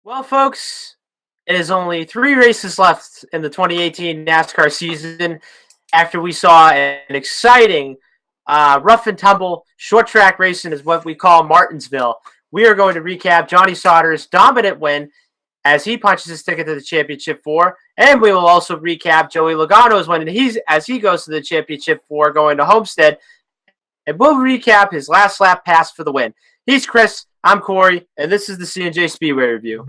Well, folks, it is only three races left in the 2018 NASCAR season after we saw an exciting rough and tumble short track racing is what we call Martinsville. We are going to recap Johnny Sauter's dominant win as he punches his ticket to the championship four, and we will also recap Joey Logano's win as he goes to the championship four going to Homestead, and we'll recap his last lap pass for the win. He's Chris, I'm Corey, and this is the C+J Speedway review.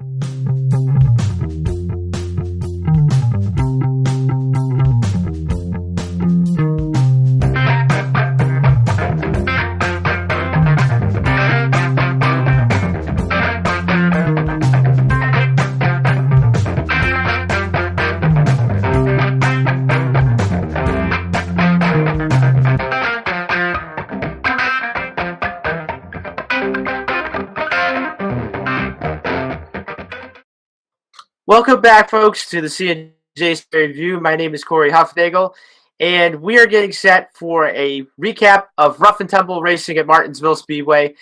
Welcome back, folks, to the C+J review. My name is Corey Huffnagel, and we are getting set for a recap of rough and tumble racing at Martinsville Speedway.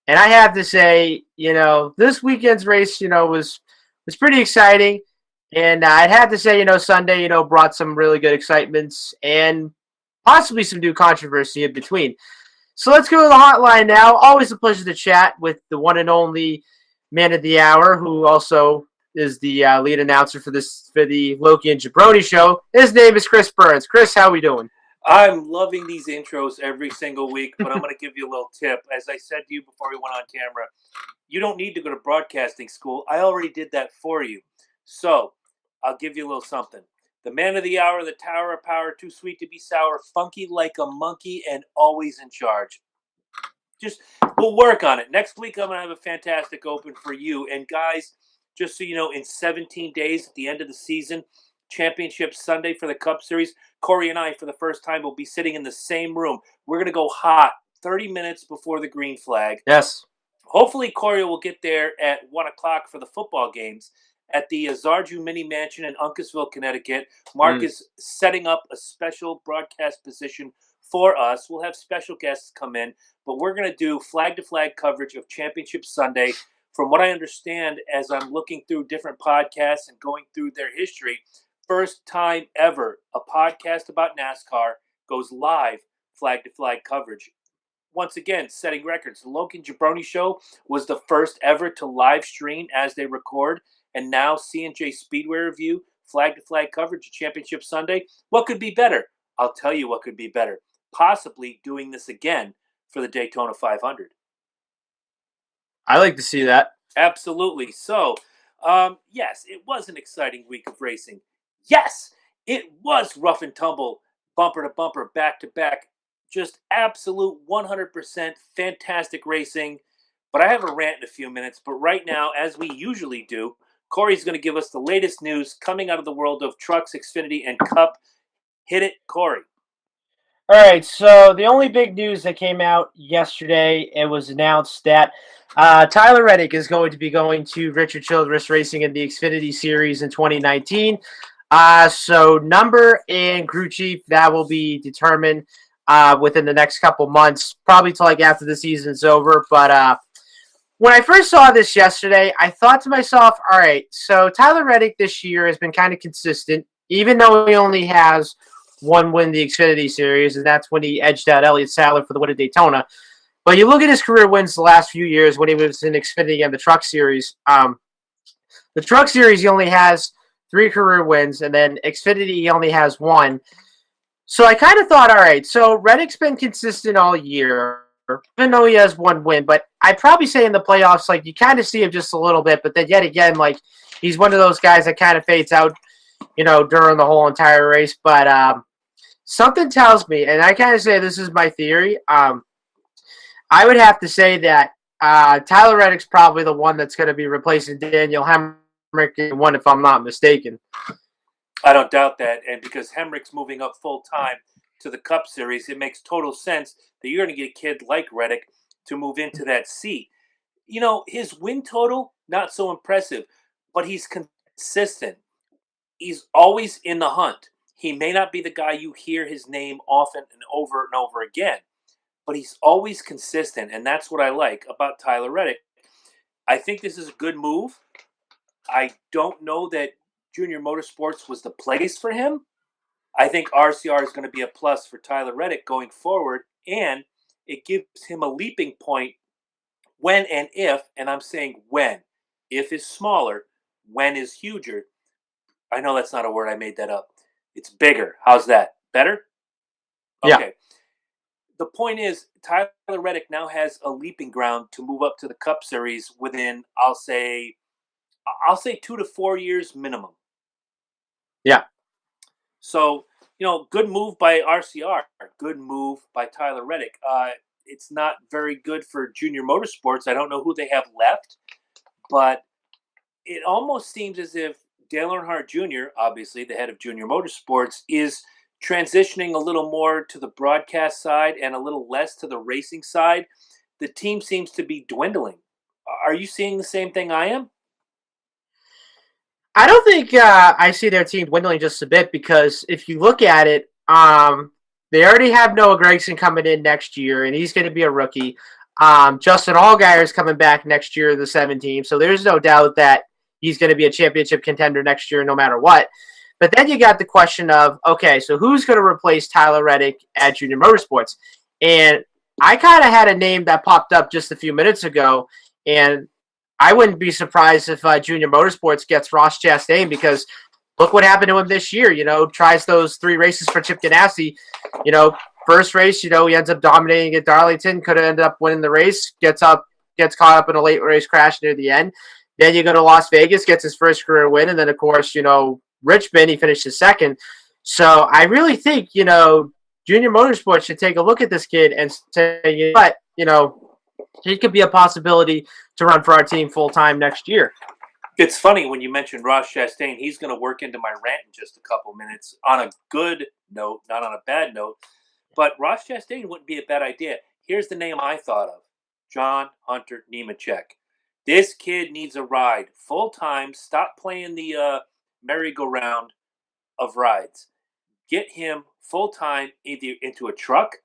And I have to say, this weekend's race, was pretty exciting. And I'd have to say, Sunday, brought some really good excitements and possibly some new controversy in between. So let's go to the hotline now. Always a pleasure to chat with the one and only man of the hour, who also is the lead announcer for the Loki and Jabroni show. His name is Chris Burns. Chris, how are we doing? I'm loving these intros every single week, but I'm going to give you a little tip. As I said to you before we went on camera, you don't need to go to broadcasting school. I already did that for you. So I'll give you a little something. The man of the hour, the tower of power, too sweet to be sour, funky like a monkey, and always in charge. We'll work on it. Next week, I'm going to have a fantastic open for you. And guys, just so you know, in 17 days at the end of the season, Championship Sunday for the Cup Series, Corey and I, for the first time, will be sitting in the same room. We're going to go hot 30 minutes before the green flag. Yes. Hopefully, Corey will get there at 1 o'clock for the football games at the Zarju Mini Mansion in Uncasville, Connecticut. Mark is setting up a special broadcast position for us. We'll have special guests come in, but we're going to do flag-to-flag coverage of Championship Sunday. From what I understand, as I'm looking through different podcasts and going through their history, first time ever a podcast about NASCAR goes live flag-to-flag coverage. Once again, setting records. The Loki and Jabroni show was the first ever to live stream as they record, and now C+J Speedway review, flag-to-flag coverage of Championship Sunday. What could be better? I'll tell you what could be better. Possibly doing this again for the Daytona 500. I like to see that. Absolutely. So, yes, it was an exciting week of racing. Yes, it was rough and tumble, bumper to bumper, back to back. Just absolute 100% fantastic racing. But I have a rant in a few minutes. But right now, as we usually do, Corey's going to give us the latest news coming out of the world of trucks, Xfinity, and Cup. Hit it, Corey. All right, so the only big news that came out yesterday, it was announced that Tyler Reddick is going to be going to Richard Childress Racing in the Xfinity Series in 2019. So number and crew chief, that will be determined within the next couple months, probably till like after the season's over. But when I first saw this yesterday, I thought to myself, all right, so Tyler Reddick this year has been kind of consistent, even though he only has one win the Xfinity Series, and that's when he edged out Elliott Sadler for the win at Daytona. But you look at his career wins the last few years when he was in Xfinity and the Truck Series. The Truck Series, he only has 3 career wins, and then Xfinity, he only has 1. So I kind of thought, all right, so Reddick's been consistent all year, even though he has 1 win. But I'd probably say in the playoffs, like, you kind of see him just a little bit, but then yet again, like, he's one of those guys that kind of fades out, during the whole entire race. But something tells me, and I kind of say this is my theory, I would have to say that Tyler Reddick's probably the one that's going to be replacing Daniel Hemrick in one, if I'm not mistaken. I don't doubt that, and because Hemrick's moving up full-time to the Cup Series, it makes total sense that you're going to get a kid like Reddick to move into that seat. His win total, not so impressive, but he's consistent. He's always in the hunt. He may not be the guy you hear his name often and over again, but he's always consistent, and that's what I like about Tyler Reddick. I think this is a good move. I don't know that Junior Motorsports was the place for him. I think RCR is going to be a plus for Tyler Reddick going forward, and it gives him a leaping point when and if, and I'm saying when. If is smaller, when is huger. I know that's not a word, I made that up. It's bigger. How's that? Better? Yeah. Okay. The point is, Tyler Reddick now has a leaping ground to move up to the Cup Series within, I'll say 2 to 4 years minimum. Yeah. So, good move by RCR, good move by Tyler Reddick. It's not very good for Junior Motorsports. I don't know who they have left, but it almost seems as if Dale Earnhardt Jr., obviously the head of Junior Motorsports, is transitioning a little more to the broadcast side and a little less to the racing side. The team seems to be dwindling. Are you seeing the same thing I am? I don't think I see their team dwindling just a bit because if you look at it, they already have Noah Gragson coming in next year, and he's going to be a rookie. Justin Allgaier is coming back next year, the 17, so there's no doubt that he's going to be a championship contender next year no matter what. But then you got the question of, okay, so who's going to replace Tyler Reddick at Junior Motorsports? And I kind of had a name that popped up just a few minutes ago, and I wouldn't be surprised if Junior Motorsports gets Ross Chastain because look what happened to him this year. Tries those 3 races for Chip Ganassi. First race, he ends up dominating at Darlington. Could have ended up winning the race. Gets caught up in a late race crash near the end. Then you go to Las Vegas, gets his first career win, and then of course, Richmond, he finished his second. So I really think Junior Motorsports should take a look at this kid and say, he could be a possibility to run for our team full time next year. It's funny when you mentioned Ross Chastain. He's going to work into my rant in just a couple minutes on a good note, not on a bad note. But Ross Chastain wouldn't be a bad idea. Here's the name I thought of: John Hunter Nemechek. This kid needs a ride full time. Stop playing the merry-go-round of rides. Get him full time either into a truck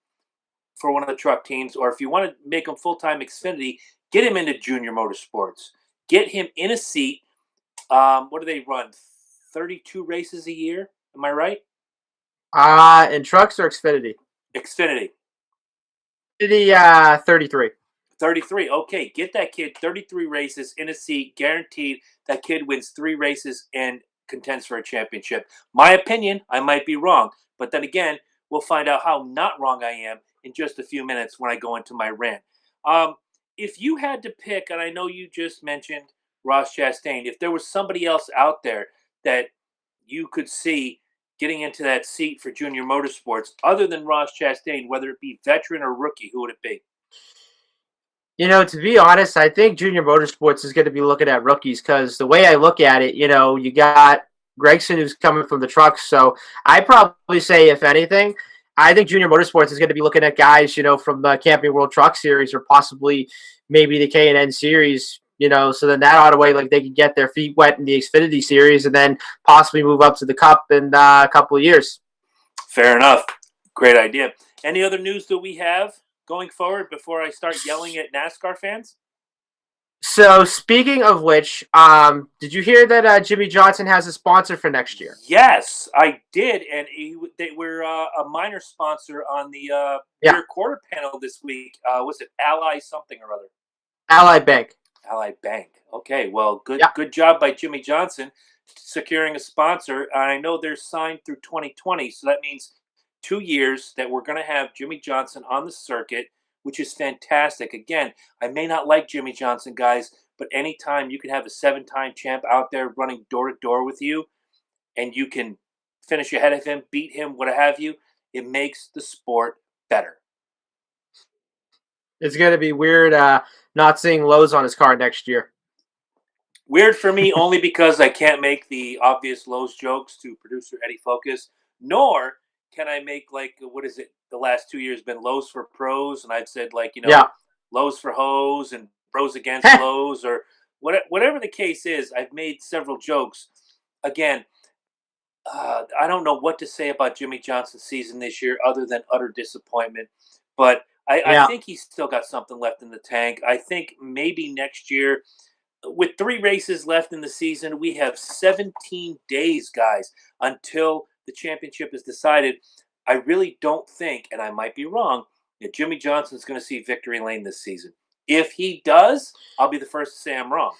for one of the truck teams, or if you want to make him full time Xfinity, get him into Junior Motorsports. Get him in a seat. What do they run? 32 races a year? Am I right? In trucks or Xfinity? Xfinity. Xfinity 33. 33. Okay, get that kid 33 races in a seat, guaranteed. That kid wins 3 races and contends for a championship. My opinion, I might be wrong, but then again, we'll find out how not wrong I am in just a few minutes when I go into my rant. If you had to pick, and I know you just mentioned Ross Chastain, if there was somebody else out there that you could see getting into that seat for Junior Motorsports other than Ross Chastain, whether it be veteran or rookie, who would it be? To be honest, I think Junior Motorsports is going to be looking at rookies because the way I look at it, you got Gregson who's coming from the trucks. So I probably say, if anything, I think Junior Motorsports is going to be looking at guys, from the Camping World Truck Series or possibly maybe the K&N Series, so then that ought to way like they can get their feet wet in the Xfinity Series and then possibly move up to the Cup in a couple of years. Fair enough. Great idea. Any other news that we have going forward before I start yelling at NASCAR fans? So, speaking of which, did you hear that Jimmy Johnson has a sponsor for next year? Yes, I did, and they were a minor sponsor on the rear quarter panel this week. Was it Ally something or other? Ally Bank. Ally Bank. Okay, well, good job by Jimmy Johnson securing a sponsor. I know they're signed through 2020, so that means 2 years that we're going to have Jimmy Johnson on the circuit, which is fantastic. Again, I may not like Jimmy Johnson, guys, but anytime you can have a 7-time champ out there running door-to-door with you and you can finish ahead of him, beat him, what have you, it makes the sport better. It's going to be weird not seeing Lowe's on his car next year. Weird for me only because I can't make the obvious Lowe's jokes to producer Eddie Focus, nor can I make, what is it, the last 2 years been Lowe's for pros, and I've said, Lowe's for hoes and pros against Lowe's, or whatever the case is. I've made several jokes. Again, I don't know what to say about Jimmy Johnson's season this year other than utter disappointment, but I think he's still got something left in the tank. I think maybe next year with 3 races left in the season, we have 17 days, guys, until the championship is decided. I really don't think, and I might be wrong, that Jimmy Johnson's going to see victory lane this season. If he does, I'll be the first to say I'm wrong.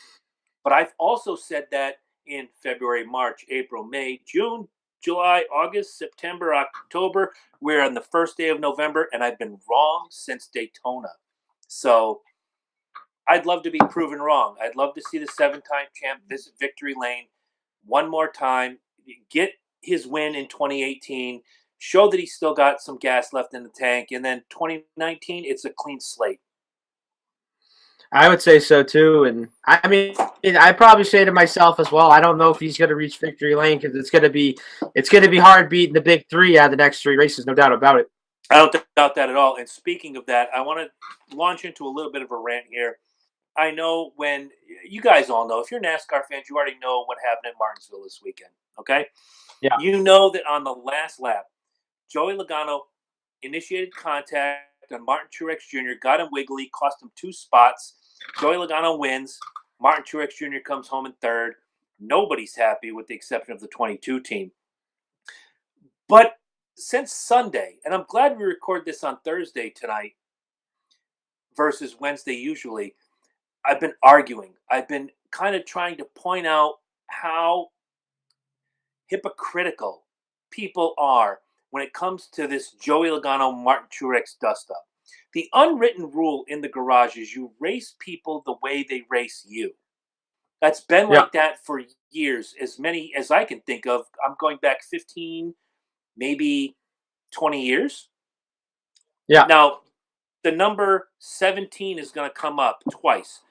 But I've also said that in February, March, April, May, June, July, August, September, October. We're on the first day of November, and I've been wrong since Daytona. So I'd love to be proven wrong. I'd love to see the 7-time champ visit victory lane one more time, get his win in 2018, show that he's still got some gas left in the tank, and then 2019, it's a clean slate. I would say so too, and I mean, I probably say to myself as well. I don't know if he's going to reach victory lane because it's going to be hard beating the big three out of the next 3 races, no doubt about it. I don't doubt that at all. And speaking of that, I want to launch into a little bit of a rant here. I know when you guys all know, if you're NASCAR fans, you already know what happened at Martinsville this weekend. Okay, Yeah. You know that on the last lap, Joey Logano initiated contact on Martin Truex Jr., got him wiggly, cost him 2 spots. Joey Logano wins. Martin Truex Jr. comes home in third. Nobody's happy with the exception of the 22 team. But since Sunday, and I'm glad we record this on Thursday tonight versus Wednesday usually, I've been arguing. I've been kind of trying to point out how hypocritical people are when it comes to this Joey Logano Martin Truex dust-up. The unwritten rule in the garage is you race people the way they race you. That's been like that for years, as many as I can think of. I'm going back 15, maybe 20 years. Yeah. Now, the number 17 is going to come up twice.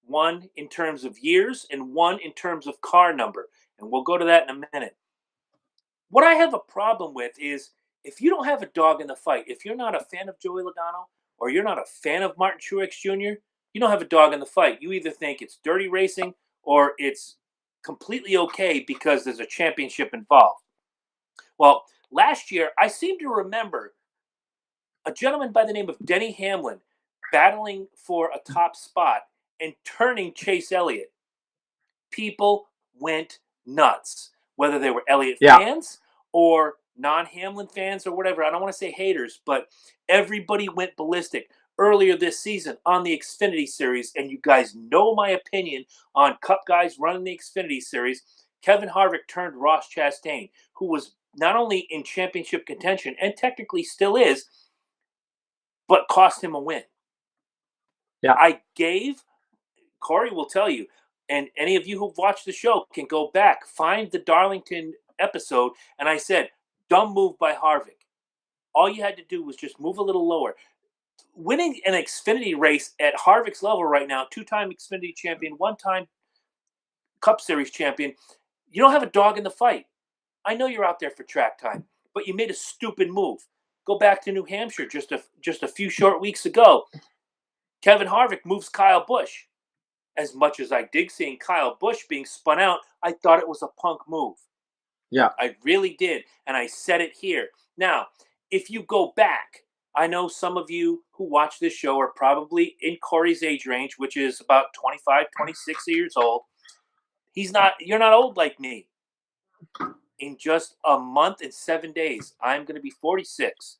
One in terms of years and one in terms of car number. And we'll go to that in a minute. What I have a problem with is if you don't have a dog in the fight, if you're not a fan of Joey Logano or you're not a fan of Martin Truex Jr., you don't have a dog in the fight. You either think it's dirty racing or it's completely okay because there's a championship involved. Well, last year, I seem to remember a gentleman by the name of Denny Hamlin battling for a top spot and turning Chase Elliott. People went nuts, whether they were Elliott fans or non-Hamlin fans or whatever. I don't want to say haters, but everybody went ballistic earlier this season on the Xfinity Series, and you guys know my opinion on Cup guys running the Xfinity Series. Kevin Harvick turned Ross Chastain, who was not only in championship contention and technically still is, but cost him a win. Yeah. I gave, Corey will tell you, and any of you who've watched the show can go back, find the Darlington episode, and I said, dumb move by Harvick. All you had to do was just move a little lower. Winning an Xfinity race at Harvick's level right now, 2-time Xfinity champion, 1-time Cup Series champion, you don't have a dog in the fight. I know you're out there for track time, but you made a stupid move. Go back to New Hampshire just a few short weeks ago. Kevin Harvick moves Kyle Busch. As much as I dig seeing Kyle Busch being spun out, I thought it was a punk move. Yeah. I really did, and I said it here. Now, if you go back, I know some of you who watch this show are probably in Corey's age range, which is about 25, 26 years old. You're not old like me. In just a month and 7 days, I'm going to be 46.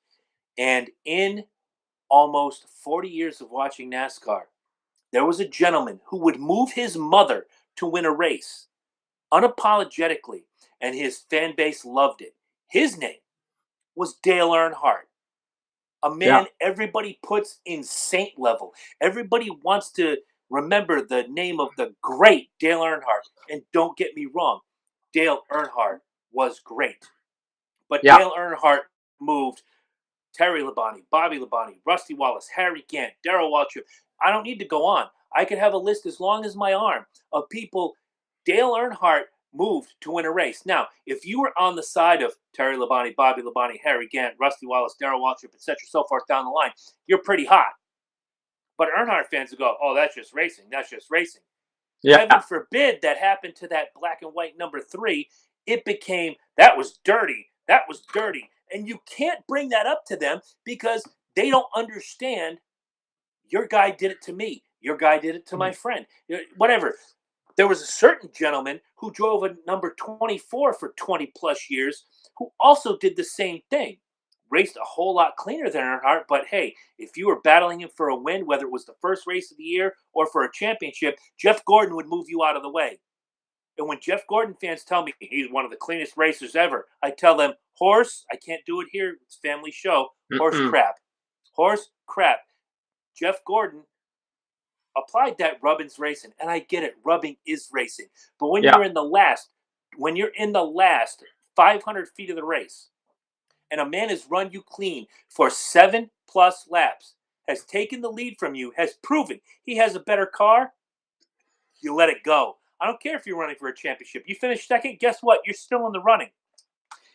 And in almost 40 years of watching NASCAR, there was a gentleman who would move his mother to win a race unapologetically, and his fan base loved it. His name was Dale Earnhardt, a man everybody puts in saint level. Everybody wants to remember the name of the great Dale Earnhardt. And don't get me wrong, Dale Earnhardt was great. But Dale Earnhardt moved Terry Labonte, Bobby Labonte, Rusty Wallace, Harry Gant, Darrell Waltrip. I don't need to go on. I could have a list as long as my arm of people Dale Earnhardt moved to win a race. Now, if you were on the side of Terry Labonte, Bobby Labonte, Harry Gant, Rusty Wallace, Darrell Waltrip, etc., so forth down the line, you're pretty hot. But Earnhardt fans will go, oh, that's just racing. That's just racing. Yeah. Heaven forbid that happened to that black and white number 3. It became, that was dirty. That was dirty. And you can't bring that up to them because they don't understand your guy did it to me. Your guy did it to my friend. Whatever. There was a certain gentleman who drove a number 24 for 20 plus years who also did the same thing. Raced a whole lot cleaner than Earnhardt, but hey, if you were battling him for a win, whether it was the first race of the year or for a championship, Jeff Gordon would move you out of the way. And when Jeff Gordon fans tell me he's one of the cleanest racers ever, I tell them, horse, I can't do it here. It's a family show. Horse crap. Horse crap. Jeff Gordon applied that rubbing's racing, and I get it. Rubbing is racing. But when you're in the last 500 feet of the race, and a man has run you clean for 7+ laps, has taken the lead from you, has proven he has a better car, you let it go. I don't care if you're running for a championship. You finish second, guess what? You're still in the running.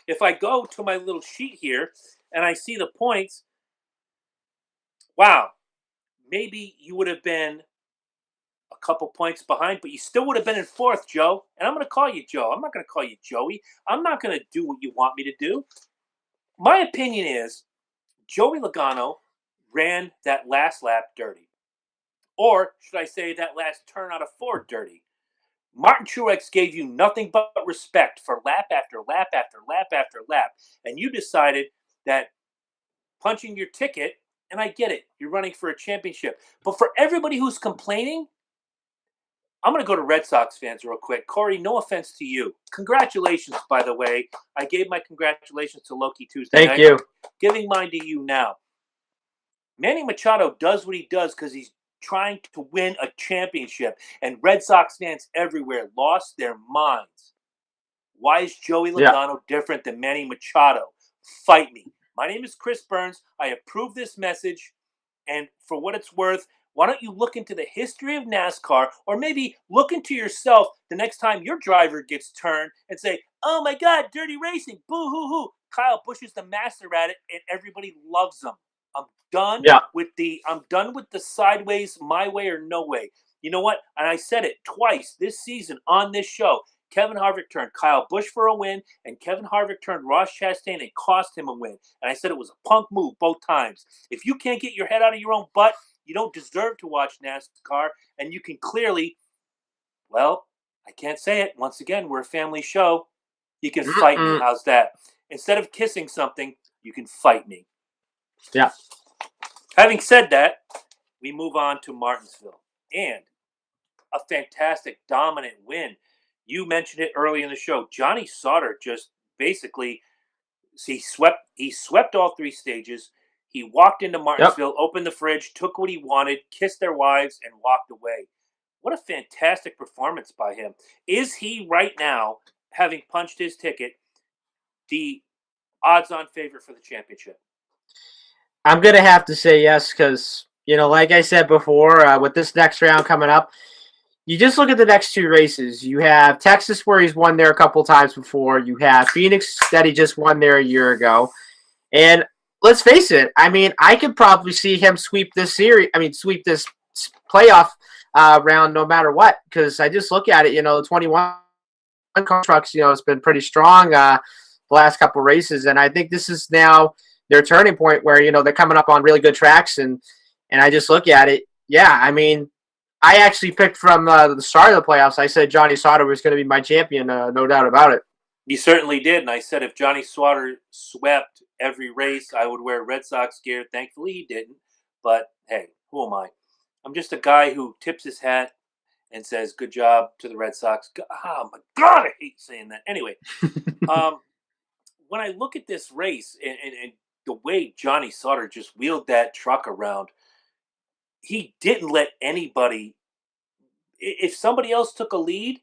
If I go to my little sheet here and I see the points, wow, maybe you would have been a couple points behind, but you still would have been in fourth, Joe. And I'm going to call you Joe. I'm not going to call you Joey. I'm not going to do what you want me to do. My opinion is Joey Logano ran that last lap dirty. Or should I say that last turn out of 4 dirty? Martin Truex gave you nothing but respect for lap after lap after lap after lap. And you decided that punching your ticket, and I get it, you're running for a championship. But for everybody who's complaining, I'm going to go to Red Sox fans real quick. Corey, no offense to you. Congratulations, by the way. I gave my congratulations to Loki Tuesday night. Thank you. Giving mine to you now. Manny Machado does what he does because he's trying to win a championship. And Red Sox fans everywhere lost their minds. Why is Joey Logano different than Manny Machado? Fight me. My name is Chris Burns. I approve this message. And for what it's worth, why don't you look into the history of NASCAR, or maybe look into yourself the next time your driver gets turned and say, oh my God, dirty racing, boo-hoo-hoo. Kyle Busch is the master at it, and everybody loves him. I'm done with the sideways, my way or no way. You know what? And I said it twice this season on this show. Kevin Harvick turned Kyle Busch for a win, and Kevin Harvick turned Ross Chastain and cost him a win. And I said it was a punk move both times. If you can't get your head out of your own butt, you don't deserve to watch NASCAR, and you can clearly, well, I can't say it. Once again, we're a family show. You can fight me. How's that? Instead of kissing something, you can fight me. Yeah. Having said that, we move on to Martinsville. And a fantastic, dominant win. You mentioned it early in the show. Johnny Sauter just basically, he swept all 3 stages. He walked into Martinsville, opened the fridge, took what he wanted, kissed their wives, and walked away. What a fantastic performance by him. Is he right now, having punched his ticket, the odds-on favorite for the championship? I'm going to have to say yes because, like I said before, with this next round coming up, you just look at the next 2 races. You have Texas, where he's won there a couple times before. You have Phoenix, that he just won there a year ago. And let's face it, I could probably see him sweep this playoff round no matter what, because I just look at it, the 21 car trucks, it's been pretty strong the last couple races, and I think this is now their turning point where, they're coming up on really good tracks, and I just look at it, I actually picked from the start of the playoffs. I said Johnny Sauter was going to be my champion, no doubt about it. You certainly did, and I said if Johnny Sauter swept every race, I would wear Red Sox gear. Thankfully, he didn't. But, hey, who am I? I'm just a guy who tips his hat and says, good job to the Red Sox. Oh, my God, I hate saying that. Anyway, when I look at this race and the way Johnny Sauter just wheeled that truck around, he didn't let anybody – if somebody else took a lead,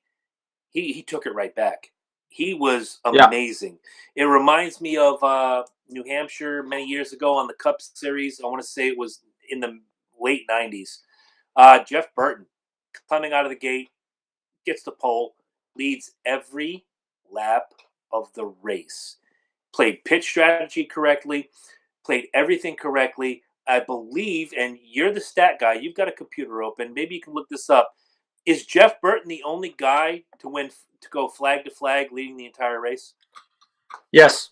he took it right back. He was amazing. It reminds me of New Hampshire many years ago on the Cup Series. I want to say it was in the late 90s. Jeff Burton coming out of the gate, gets the pole, leads every lap of the race. Played pitch strategy correctly, played everything correctly. I believe, and you're the stat guy, you've got a computer open, maybe you can look this up. Is Jeff Burton the only guy to go flag to flag leading the entire race? Yes.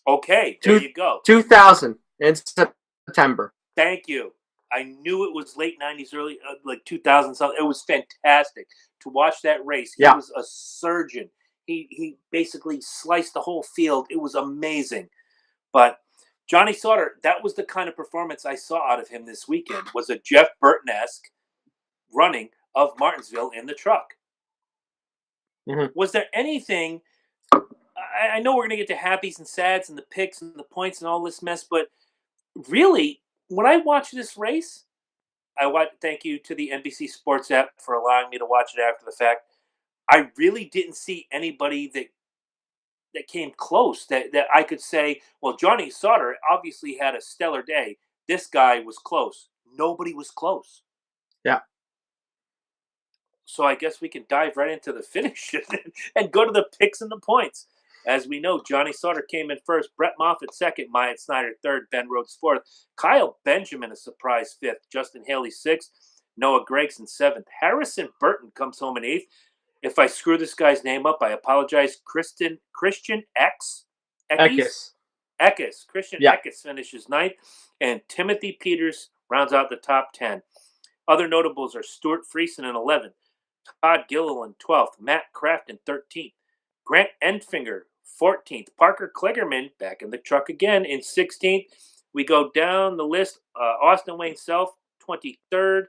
Okay, there you go. 2000 in September. Thank you. I knew it was late 90s, early, like 2000 something. It was fantastic to watch that race. He Yeah. was a surgeon. He basically sliced the whole field. It was amazing. But Johnny Sauter, that was the kind of performance I saw out of him this weekend, was a Jeff Burton-esque running of Martinsville in the truck. Mhm. Was there anything, I know we're going to get to happies and sads and the picks and the points and all this mess, but really, when I watched this race, thank you to the NBC Sports app for allowing me to watch it after the fact. I really didn't see anybody that came close that I could say, well, Johnny Sauter obviously had a stellar day. This guy was close. Nobody was close. Yeah. So I guess we can dive right into the finish and go to the picks and the points. As we know, Johnny Sauter came in first, Brett Moffitt second, Myatt Snyder third, Ben Rhodes fourth, Kyle Benjamin a surprise fifth, Justin Haley sixth, Noah Gregson seventh, Harrison Burton comes home in eighth. If I screw this guy's name up, I apologize. Christian Eckes, Christian Yeah. Eckes finishes ninth, and Timothy Peters rounds out the top 10. Other notables are Stuart Friesen in 11th, Todd Gillill in 12th, Matt Kraft in 13th, Grant Enfinger 14th, Parker Kligerman back in the truck again in 16th. We go down the list. Austin Wayne Self 23rd,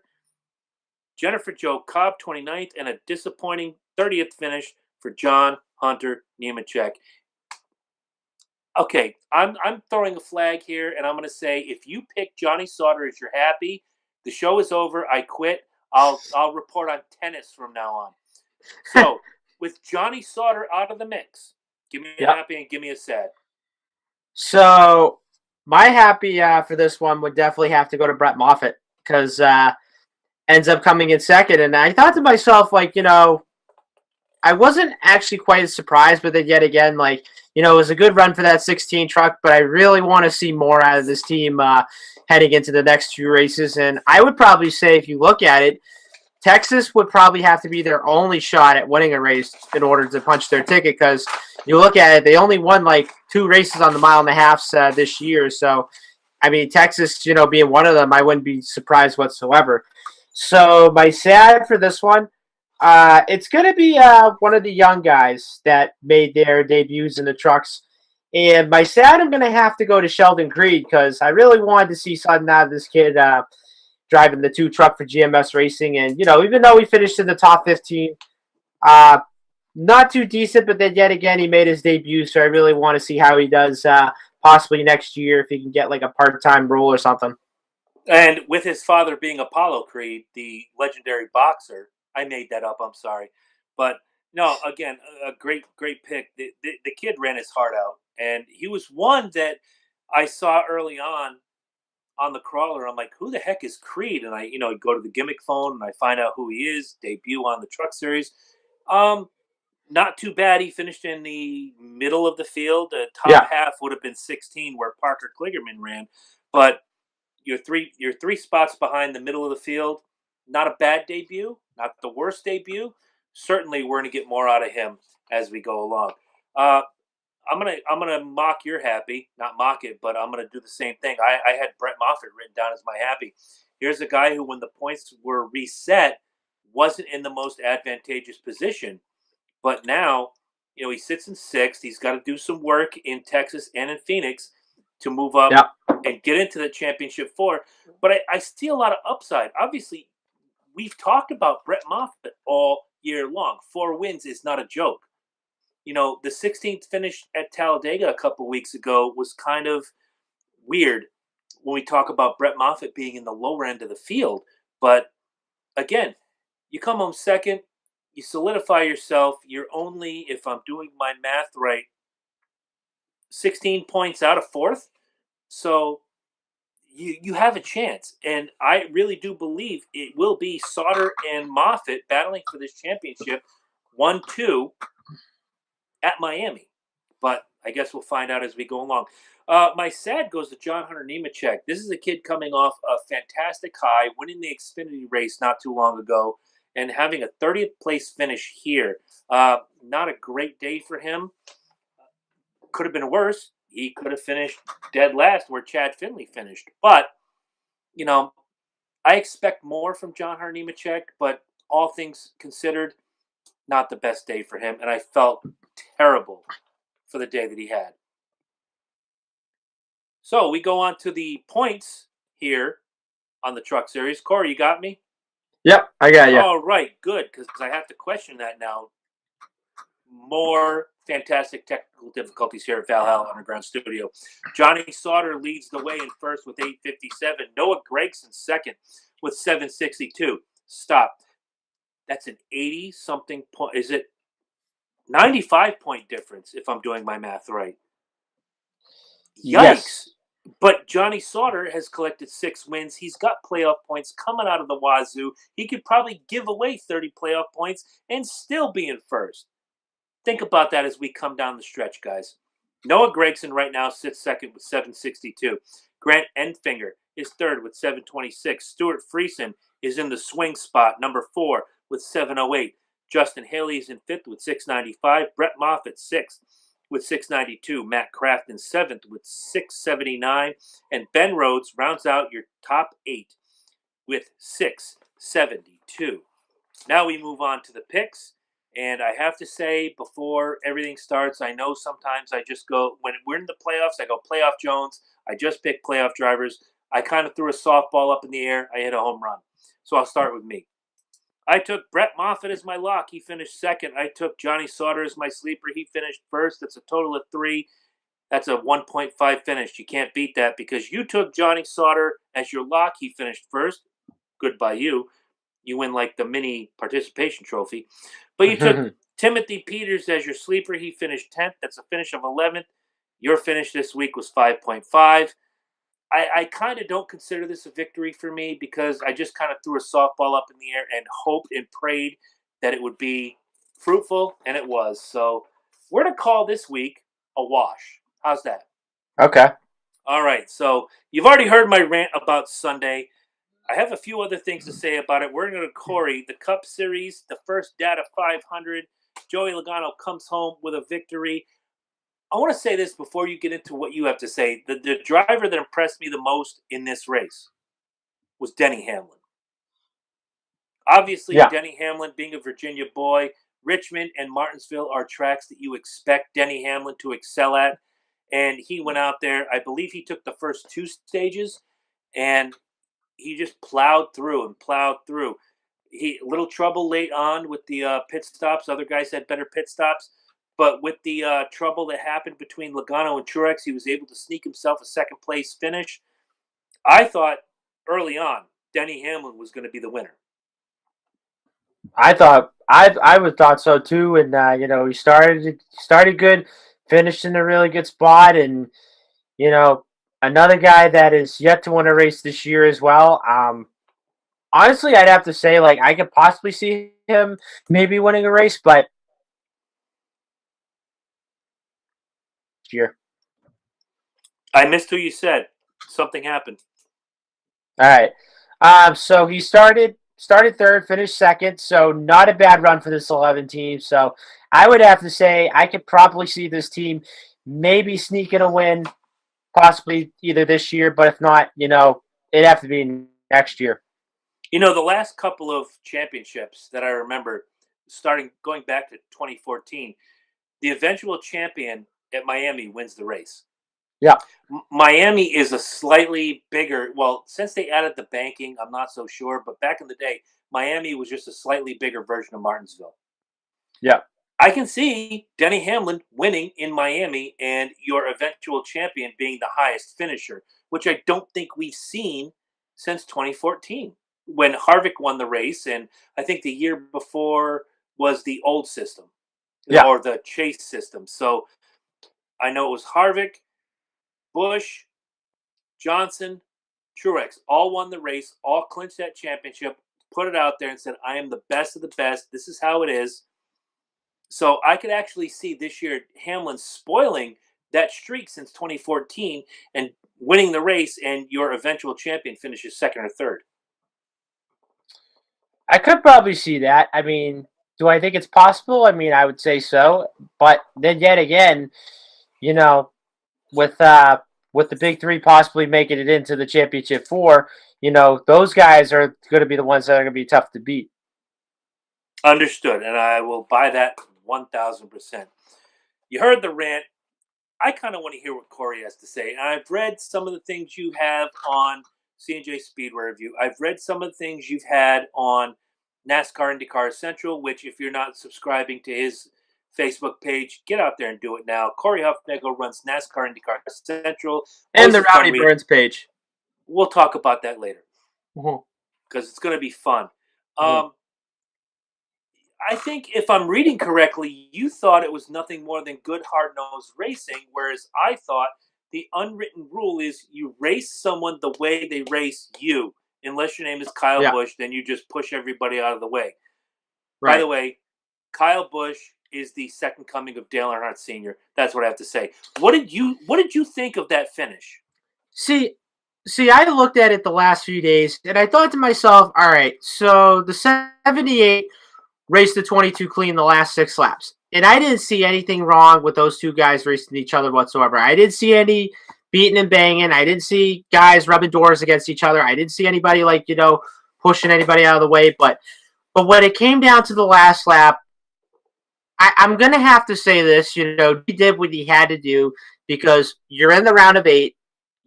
Jennifer Jo Cobb 29th, and a disappointing 30th finish for John Hunter Nemechek. Okay, I'm throwing a flag here, and I'm going to say if you pick Johnny Sauter as your happy, the show is over. I quit. I'll report on tennis from now on. So with Johnny Sauter out of the mix, give me a Yep. happy and give me a sad. So my happy for this one would definitely have to go to Brett Moffitt because ends up coming in second. And I thought to myself, like, I wasn't actually quite as surprised with it yet again. Like, it was a good run for that 16 truck, but I really want to see more out of this team heading into the next few races. And I would probably say, if you look at it, Texas would probably have to be their only shot at winning a race in order to punch their ticket because you look at it, they only won like 2 races on the mile and a half this year. So, I mean, Texas, being one of them, I wouldn't be surprised whatsoever. So, my sad for this one, it's going to be one of the young guys that made their debuts in the trucks. And my sad, I'm going to have to go to Sheldon Creed because I really wanted to see something out of this kid driving the 2 truck for GMS Racing. And, even though he finished in the top 15, not too decent, but then yet again, he made his debut. So I really want to see how he does possibly next year if he can get like a part-time role or something. And with his father being Apollo Creed, the legendary boxer, I made that up. I'm sorry, but no. Again, a great pick. The kid ran his heart out, and he was one that I saw early on the crawler. I'm like, who the heck is Creed? And I go to the gimmick phone and I find out who he is. Debut on the Truck Series. Not too bad. He finished in the middle of the field. The top half would have been 16, where Parker Kligerman ran, but you're three spots behind the middle of the field. Not a bad debut, not the worst debut. Certainly, we're going to get more out of him as we go along. I'm gonna mock your happy, not mock it, but I'm gonna do the same thing. I had Brett Moffitt written down as my happy. Here's a guy who, when the points were reset, wasn't in the most advantageous position, but now he sits in sixth. He's got to do some work in Texas and in Phoenix to move up and get into the championship 4. But I see a lot of upside. Obviously, we've talked about Brett Moffitt all year long. 4 wins is not a joke. The 16th finish at Talladega a couple weeks ago was kind of weird when we talk about Brett Moffitt being in the lower end of the field. But again, you come home second, you solidify yourself. You're only, if I'm doing my math right, 16 points out of 4th. So you have a chance. And I really do believe it will be Sauter and Moffitt battling for this championship 1-2 at Miami. But I guess we'll find out as we go along. My sad goes to John Hunter Nemechek. This is a kid coming off a fantastic high, winning the Xfinity race not too long ago, and having a 30th place finish here. Not a great day for him. Could have been worse. He could have finished dead last where Chad Finley finished. But, I expect more from John Nemechek, but all things considered, not the best day for him, and I felt terrible for the day that he had. So we go on to the points here on the Truck Series. Corey, you got me? Yep, I got you. All right, good, because I have to question that now. More fantastic technical difficulties here at Valhalla Underground Studio. Johnny Sauter leads the way in first with 857. Noah Gregson second with 762. Stop. That's an 80-something point. Is it 95-point difference, if I'm doing my math right? Yikes. Yes. But Johnny Sauter has collected 6 wins. He's got playoff points coming out of the wazoo. He could probably give away 30 playoff points and still be in first. Think about that as we come down the stretch, guys. Noah Gregson right now sits second with 762. Grant Enfinger is third with 726. Stuart Friesen is in the swing spot, number 4 with 708. Justin Haley is in fifth with 695. Brett Moffitt sixth with 692. Matt Crafton seventh with 679. And Ben Rhodes rounds out your top 8 with 672. Now we move on to the picks. And I have to say, before everything starts, I know sometimes I just go, when we're in the playoffs, I go playoff Jones. I just pick playoff drivers. I kind of threw a softball up in the air. I hit a home run. So I'll start with me. I took Brett Moffitt as my lock. He finished second. I took Johnny Sauter as my sleeper. He finished first. That's a total of 3. That's a 1.5 finish. You can't beat that because you took Johnny Sauter as your lock. He finished first. Good by you. You win like the mini participation trophy. But you took Timothy Peters as your sleeper. He finished 10th. That's a finish of 11th. Your finish this week was 5.5. I kind of don't consider this a victory for me because I just kind of threw a softball up in the air and hoped and prayed that it would be fruitful, and it was. So we're going to call this week a wash. How's that? Okay. All right. So you've already heard my rant about Sunday. I have a few other things to say about it. We're going to Corey, the Cup Series, the first data 500. Joey Logano comes home with a victory. I want to say this before you get into what you have to say. The driver that impressed me the most in this race was Denny Hamlin. Obviously, Yeah. Denny Hamlin, being a Virginia boy, Richmond and Martinsville are tracks that you expect Denny Hamlin to excel at. And he went out there. I believe he took the first 2 stages, and he just plowed through and plowed through. He little trouble late on with the pit stops. Other guys had better pit stops. But with the trouble that happened between Logano and Truex, he was able to sneak himself a second-place finish. I thought early on Denny Hamlin was going to be the winner. I thought so too, and he started good, finished in a really good spot, and another guy that is yet to win a race this year as well. Honestly, I'd have to say I could possibly see him maybe winning a race, but year. I missed who you said. Something happened. All right. So he started third, finished second, so not a bad run for this 11 team. So I would have to say I could probably see this team maybe sneaking a win, possibly either this year, but if not, it'd have to be next year. The last couple of championships that I remember, going back to 2014, the eventual champion at Miami wins the race. Yeah. Miami is a slightly bigger, well, since they added the banking, I'm not so sure, but back in the day, Miami was just a slightly bigger version of Martinsville. Yeah. I can see Denny Hamlin winning in Miami and your eventual champion being the highest finisher, which I don't think we've seen since 2014 when Harvick won the race. And I think the year before was the old system or the Chase system. So I know it was Harvick, Busch, Johnson, Truex all won the race, all clinched that championship, put it out there and said, I am the best of the best. This is how it is. So I could actually see this year Hamlin spoiling that streak since 2014 and winning the race, and your eventual champion finishes second or third. I could probably see that. I mean, do I think it's possible? I mean, I would say so. But then yet again, with with the big three possibly making it into the championship four, those guys are going to be the ones that are going to be tough to beat. Understood, and I will buy that 1,000%. You heard the rant. I kind of want to hear what Corey has to say. And I've read some of the things you have on C&J Speedway Review. I've read some of the things you've had on NASCAR IndyCar Central, which if you're not subscribing to his Facebook page, get out there and do it now. Corey Huffnagel runs NASCAR IndyCar Central. And the Rowdy Burns page. We'll talk about that later. Mm-hmm. Because it's going to be fun. I think if I'm reading correctly, you thought it was nothing more than good hard-nosed racing, whereas I thought the unwritten rule is you race someone the way they race you. Unless your name is Kyle Busch, then you just push everybody out of the way. Right. By the way, Kyle Busch is the second coming of Dale Earnhardt Sr. That's what I have to say. What did you think of that finish? See, I looked at it the last few days, and I thought to myself, all right, so the 78 raced the 22 clean the last 6 laps. And I didn't see anything wrong with those two guys racing each other whatsoever. I didn't see any beating and banging. I didn't see guys rubbing doors against each other. I didn't see anybody pushing anybody out of the way. But when it came down to the last lap, I'm going to have to say this, he did what he had to do because you're in the round of 8.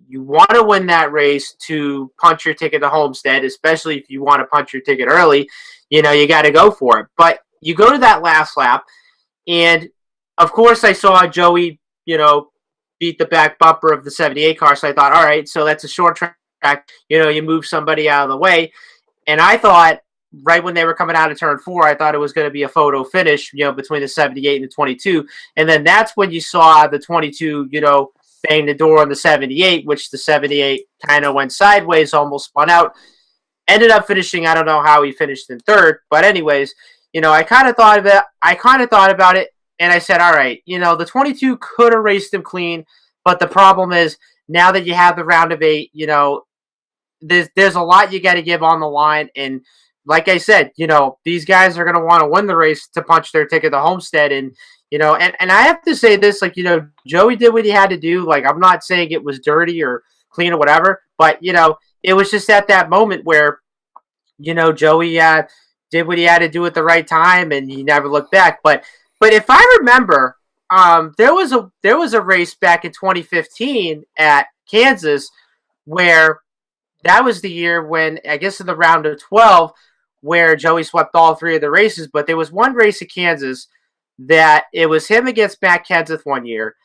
You want to win that race to punch your ticket to Homestead, especially if you want to punch your ticket early. You got to go for it. But you go to that last lap, and of course I saw Joey, beat the back bumper of the 78 car. So I thought, all right, so that's a short track. You move somebody out of the way. And I thought right when they were coming out of turn 4, I thought it was going to be a photo finish, between the 78 and the 22. And then that's when you saw the 22, bang the door on the 78, which the 78 kind of went sideways, almost spun out. Ended up finishing, I don't know how he finished in 3rd, but anyways, I kind of thought of it. I kind of thought about it, and I said, all right, the 22 could have raced him clean, but the problem is now that you have the round of 8, there's a lot you got to give on the line, and like I said, these guys are going to want to win the race to punch their ticket to Homestead, and and I have to say this, Joey did what he had to do. I'm not saying it was dirty or clean or whatever, but it was just at that moment where, Joey did what he had to do at the right time, and he never looked back. But if I remember, there was a race back in 2015 at Kansas where that was the year when, I guess in the round of 12, where Joey swept all 3 of the races. But there was one race at Kansas that it was him against Matt Kenseth one year.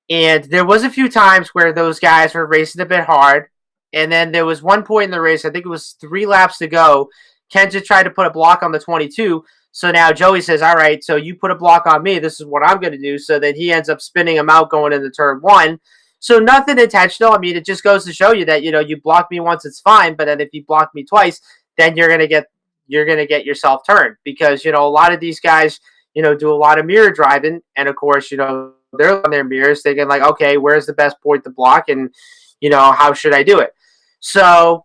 And there was a few times where those guys were racing a bit hard. And then there was one point in the race, I think it was 3 laps to go, Kenseth tried to put a block on the 22. So now Joey says, all right, so you put a block on me. This is what I'm going to do. So then he ends up spinning him out going into turn 1. So nothing intentional. I mean, it just goes to show you that, you block me once, it's fine. But then if you block me twice, then you're going to get yourself turned. Because, a lot of these guys, do a lot of mirror driving. And of course, they're on their mirrors thinking okay, where's the best point to block? And, how should I do it? So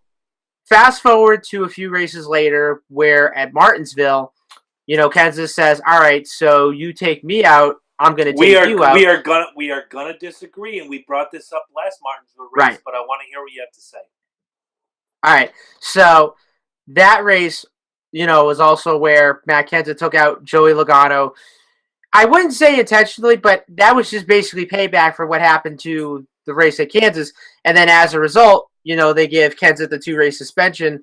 fast forward to a few races later where at Martinsville, Kenseth says, all right, so you take me out. I'm going to take you out. We are gonna disagree, and we brought this up last Martinsville race, right. But I want to hear what you have to say. All right, so that race, was also where Matt Kenseth took out Joey Logano. I wouldn't say intentionally, but that was just basically payback for what happened to the race at Kansas. And then as a result, they give Kenseth the 2-race suspension,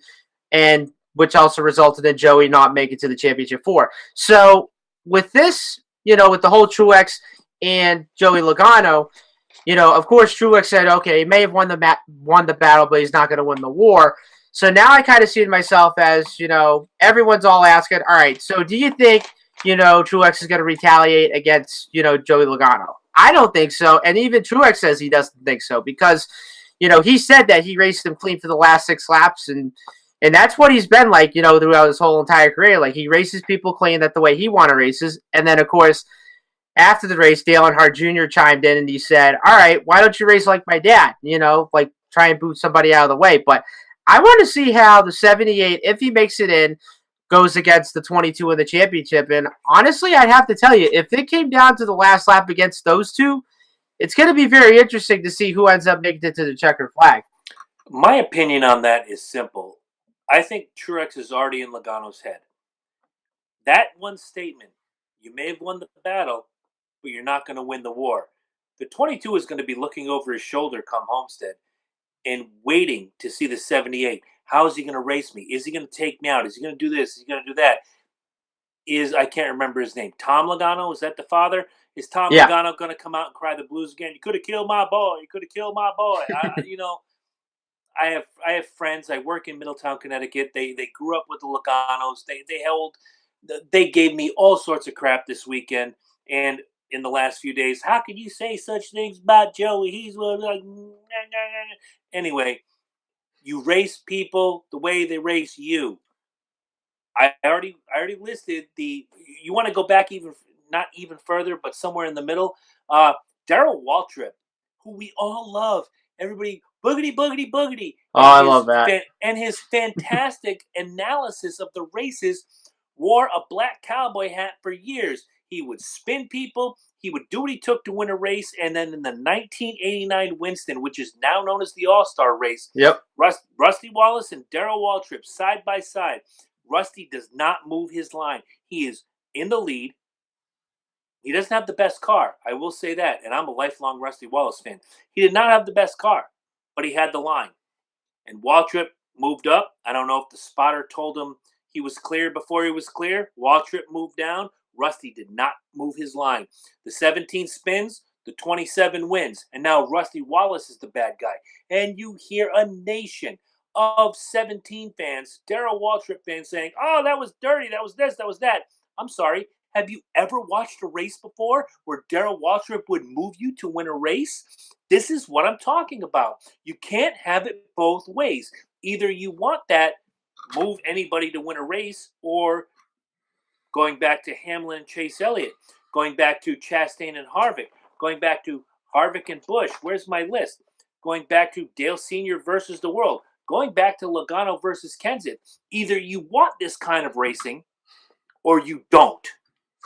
and which also resulted in Joey not making it to the championship 4. So with this, with the whole Truex and Joey Logano, of course Truex said, okay, he may have won the battle, but he's not going to win the war. So now I kind of see myself as, everyone's all asking, all right, so do you think, Truex is going to retaliate against, Joey Logano? I don't think so. And even Truex says he doesn't think so because, he said that he raced him clean for the last 6 laps. And that's what he's been like, throughout his whole entire career. He races people clean that the way he wants to races. And then, of course, after the race, Dale Earnhardt Jr. chimed in and he said, all right, why don't you race like my dad? Try and boot somebody out of the way. But I want to see how the 78, if he makes it in, goes against the 22 in the championship. And honestly, I'd have to tell you, if it came down to the last lap against those two, it's going to be very interesting to see who ends up making it to the checkered flag. My opinion on that is simple. I think Truex is already in Logano's head. That one statement, you may have won the battle, but you're not going to win the war. The 22 is going to be looking over his shoulder come Homestead and waiting to see the 78. How is he going to race me? Is he going to take me out? Is he going to do this? Is he going to do that? I can't remember his name. Tom Logano? Is that the father? Is Tom Yeah. Logano going to come out and cry the blues again? You could have killed my boy. You could have killed my boy. I have friends. I work in Middletown, Connecticut. They grew up with the Loganos. They gave me all sorts of crap this weekend and in the last few days. How could you say such things about Joey? He's like anyway. You race people the way they race you. I already listed the. You want to go back even not even further, but somewhere in the middle. Darrell Waltrip, who we all love, everybody boogity boogity boogity, Oh, I love that. and his fantastic analysis of the races. Wore a black cowboy hat for years. He would spin people. He would do what he took to win a race, and then in the 1989 Winston, which is now known as the All-Star race, Yep. Rusty Wallace and Darrell Waltrip side by side. Rusty does not move his line. He is in the lead. He doesn't have the best car. I will say that. And I'm a lifelong Rusty Wallace fan. He did not have the best car, but he had the line. And Waltrip moved up. I don't know if the spotter told him he was clear before he was clear. Waltrip moved down. Rusty did not move his line. The 17 spins, the 27 wins. And now Rusty Wallace is the bad guy. And you hear a nation of 17 fans, Darrell Waltrip fans saying, oh, that was dirty. That was this. That was that. I'm sorry. Have you ever watched a race before where Darrell Waltrip would move you to win a race? This is what I'm talking about. You can't have it both ways. Either you want that, move anybody to win a race, or going back to Hamlin and Chase Elliott, going back to Chastain and Harvick, going back to Harvick and Busch. Where's my list? Going back to Dale Sr. versus the world, going back to Logano versus Kenseth. Either you want this kind of racing or you don't.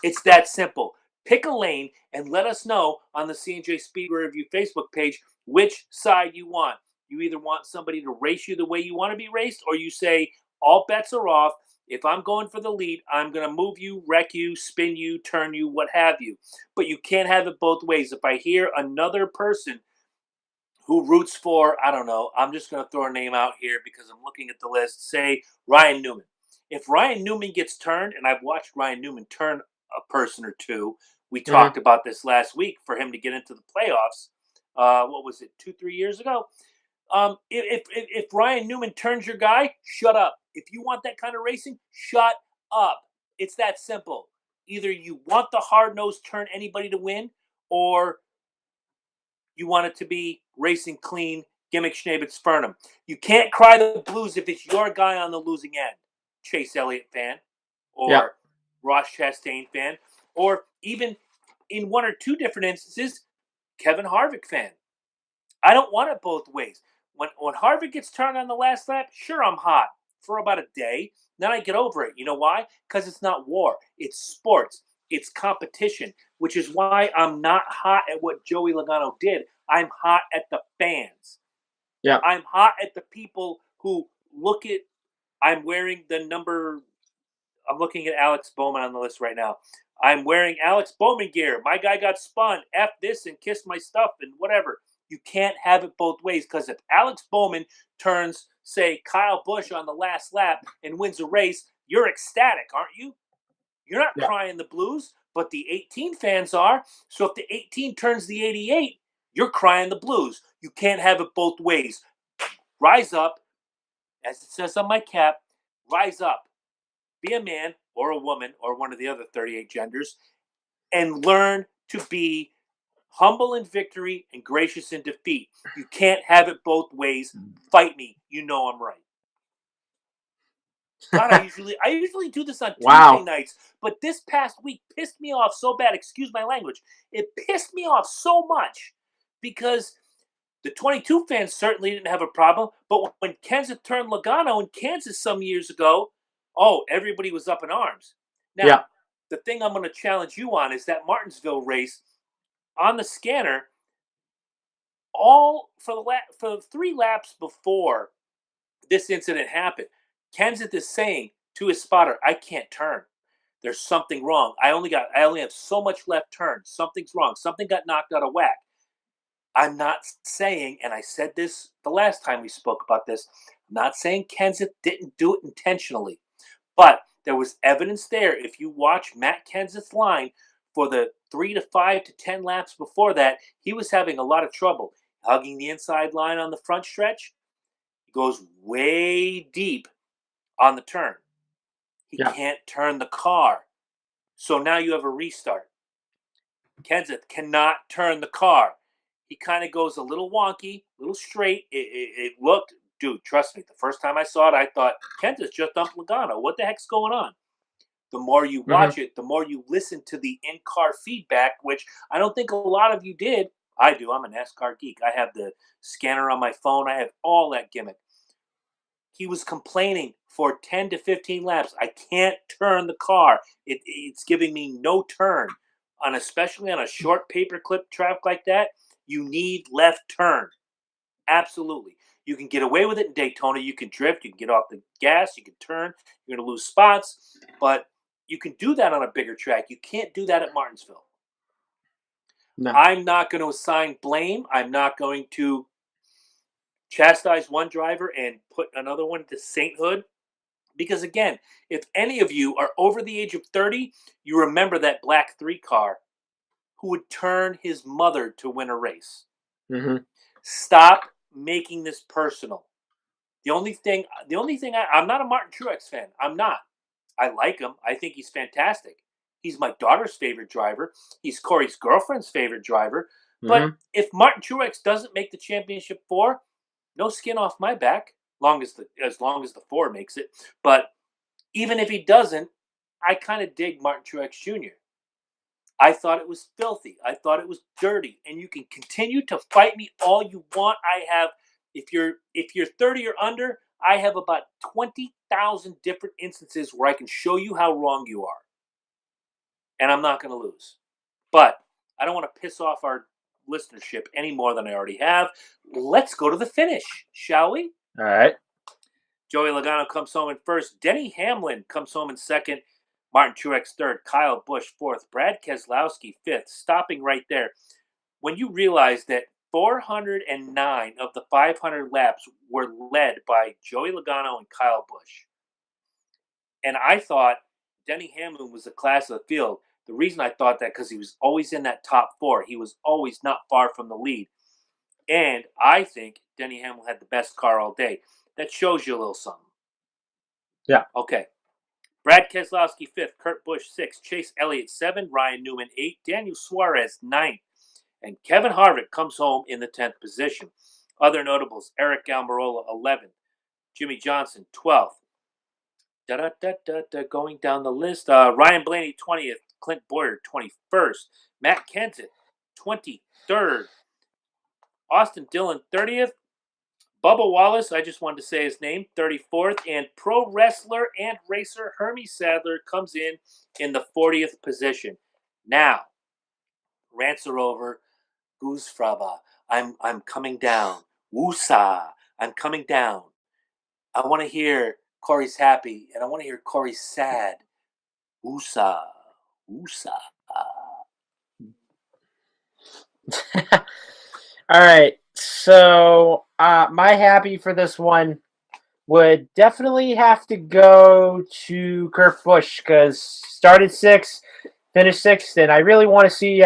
It's that simple. Pick a lane and let us know on the C&J Speedway Review Facebook page which side you want. You either want somebody to race you the way you want to be raced, or you say, all bets are off. If I'm going for the lead, I'm going to move you, wreck you, spin you, turn you, what have you. But you can't have it both ways. If I hear another person who roots for, I don't know, I'm just going to throw a name out here because I'm looking at the list, say Ryan Newman. If Ryan Newman gets turned, and I've watched Ryan Newman turn a person or two, we talked about this last week for him to get into the playoffs. What was it, 2-3 years ago? If Ryan Newman turns your guy, shut up. If you want that kind of racing, shut up. It's that simple. Either you want the hard-nosed turn anybody to win, or you want it to be racing clean, gimmick Schneebitz Fernum. You can't cry the blues if it's your guy on the losing end. Chase Elliott fan, or Ross Chastain fan, or even in one or two different instances, Kevin Harvick fan. I don't want it both ways. When Harvick gets turned on the last lap, sure, I'm hot for about a day. Then I get over it. You know why? Because it's not war. It's sports. It's competition, which is why I'm not hot at what Joey Logano did. I'm hot at the fans. Yeah. I'm hot at the people who look at. I'm wearing the number. I'm looking at Alex Bowman on the list right now. I'm wearing Alex Bowman gear. My guy got spun. F this and kiss my stuff and whatever. You can't have it both ways, because if Alex Bowman turns, say, Kyle Busch on the last lap and wins a race, you're ecstatic, aren't you? You're not crying the blues, but the 18 fans are. So if the 18 turns the 88, you're crying the blues. You can't have it both ways. Rise up, as it says on my cap, rise up. Be a man or a woman or one of the other 38 genders, and learn to be humble in victory and gracious in defeat. You can't have it both ways. Fight me. You know I'm right. God, I usually do this on Tuesday nights, but this past week pissed me off so bad. Excuse my language. It pissed me off so much because the 22 fans certainly didn't have a problem, but when Kenseth turned Logano in Kansas some years ago, oh, everybody was up in arms. Now, the thing I'm going to challenge you on is that Martinsville race on the scanner. for 3 laps before this incident happened, Kenseth is saying to his spotter, "I can't turn. There's something wrong. I only have so much left turn. Something's wrong. Something got knocked out of whack." I'm not saying, and I said this the last time we spoke about this, I'm not saying Kenseth didn't do it intentionally, but there was evidence there. If you watch Matt Kenseth's line for the 3 to 5 to 10 laps before that, he was having a lot of trouble hugging the inside line on the front stretch. He goes way deep on the turn. He Yeah. can't turn the car. So now you have a restart. Kenseth cannot turn the car. He kind of goes a little wonky, a little straight. It looked, dude, trust me, the first time I saw it, I thought, Kenseth just dumped Logano. What the heck's going on? The more you watch it, the more you listen to the in-car feedback, which I don't think a lot of you did. I do. I'm a NASCAR geek. I have the scanner on my phone. I have all that gimmick. He was complaining for 10 to 15 laps. I can't turn the car. It's giving me no turn. Especially on a short paperclip track like that, you need left turn. Absolutely. You can get away with it in Daytona. You can drift. You can get off the gas. You can turn. You're going to lose spots. But you can do that on a bigger track. You can't do that at Martinsville. No. I'm not going to assign blame. I'm not going to chastise one driver and put another one to sainthood. Because again, if any of you are over the age of 30, you remember that black 3 car who would turn his mother to win a race. Mm-hmm. Stop making this personal. The only thing I'm not a Martin Truex fan. I'm not. I like him. I think he's fantastic. He's my daughter's favorite driver. He's Corey's girlfriend's favorite driver. But if Martin Truex doesn't make the championship 4, no skin off my back, as long as the 4 makes it. But even if he doesn't, I kind of dig Martin Truex Jr. I thought it was filthy. I thought it was dirty. And you can continue to fight me all you want. I have, if you're 30 or under, I have about 20,000 different instances where I can show you how wrong you are. And I'm not going to lose. But I don't want to piss off our listenership any more than I already have. Let's go to the finish, shall we? All right. Joey Logano comes home in first. Denny Hamlin comes home in second. Martin Truex third. Kyle Busch fourth. Brad Keselowski fifth. Stopping right there. When you realize that 409 of the 500 laps were led by Joey Logano and Kyle Busch. And I thought Denny Hamlin was the class of the field. The reason I thought that because he was always in that top 4. He was always not far from the lead. And I think Denny Hamlin had the best car all day. That shows you a little something. Yeah. Okay. Brad Keselowski 5th, Kurt Busch 6th, Chase Elliott 7th, Ryan Newman 8th, Daniel Suarez 9th, and Kevin Harvick comes home in the 10th position. Other notables, Eric Almirola 11th, Jimmy Johnson 12th. Going down the list, Ryan Blaney 20th, Clint Bowyer 21st, Matt Kenseth 23rd, Austin Dillon 30th, Bubba Wallace, I just wanted to say his name, 34th, and pro wrestler and racer Hermie Sadler comes in the 40th position. Now, rants are over. Goose Fraba, I'm coming down. Woosah, I'm coming down. I want to hear Corey's happy, and I want to hear Corey's sad. Woosah, woosah. All right. So my happy for this one would definitely have to go to Kurt Busch because started 6th, finished 6th, and I really want to see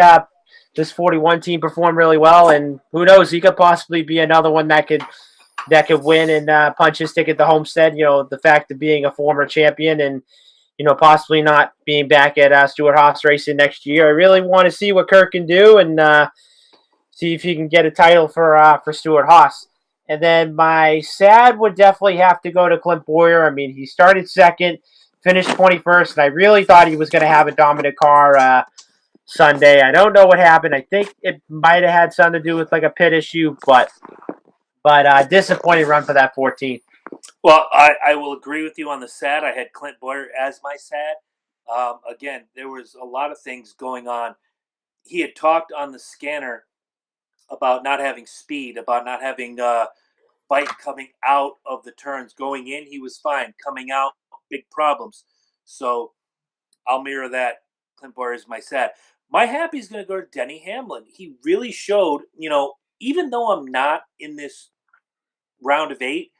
this 41 team perform really well. And who knows, he could possibly be another one that could win and punch his ticket to Homestead. You know, the fact of being a former champion and possibly not being back at Stewart Haas Racing next year. I really want to see what Kurt can do and see if he can get a title for Stewart Haas. And then my sad would definitely have to go to Clint Bowyer. I mean, he started 2nd, finished 21st, and I really thought he was going to have a dominant car Sunday. I don't know what happened. I think it might have had something to do with like a pit issue, but disappointing run for that 14. Well, I will agree with you on the sad. I had Clint Bowyer as my sad. Again, there was a lot of things going on. He had talked on the scanner about not having speed, about not having bite coming out of the turns. Going in, he was fine. Coming out, big problems. So I'll mirror that. Clint Boyer is my sad. My happy is going to go to Denny Hamlin. He really showed, even though I'm not in this round of 8,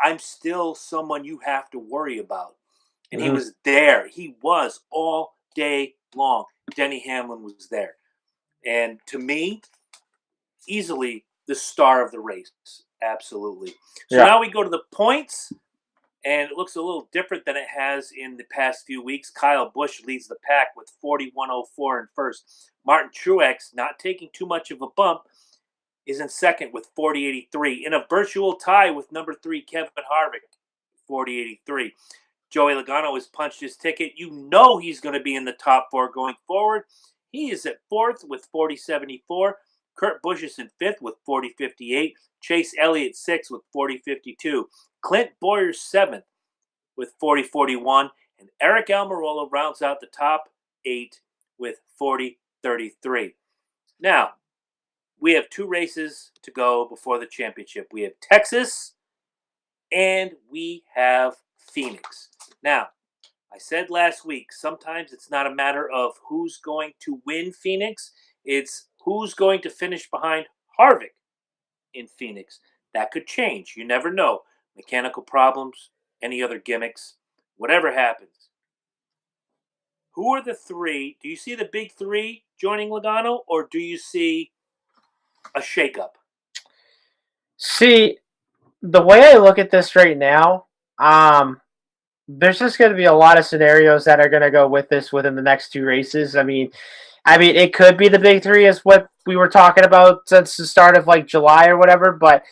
I'm still someone you have to worry about. And he was there. He was all day long. Denny Hamlin was there. And to me, easily the star of the race. Absolutely. So now we go to the points, and it looks a little different than it has in the past few weeks. Kyle Busch leads the pack with 41.04 in first. Martin Truex, not taking too much of a bump, is in second with 40.83. In a virtual tie with number 3, Kevin Harvick, 40.83. Joey Logano has punched his ticket. You know he's going to be in the top 4 going forward. He is at 4th with 40.74. Kurt Busch is in 5th with 40.58. Chase Elliott 6th with 40.52. Clint Boyer 7th with 40.41. And Eric Almirola rounds out the top 8 with 40.33. Now, we have 2 races to go before the championship. We have Texas and we have Phoenix. Now, I said last week, sometimes it's not a matter of who's going to win Phoenix. It's who's going to finish behind Harvick in Phoenix. That could change. You never know. Mechanical problems, any other gimmicks, whatever happens. Who are the 3? Do you see the big 3 joining Logano, or do you see a shakeup? See, the way I look at this right now, there's just going to be a lot of scenarios that are going to go with this within the next 2 races. I mean, it could be the big 3 is what we were talking about since the start of like July or whatever. But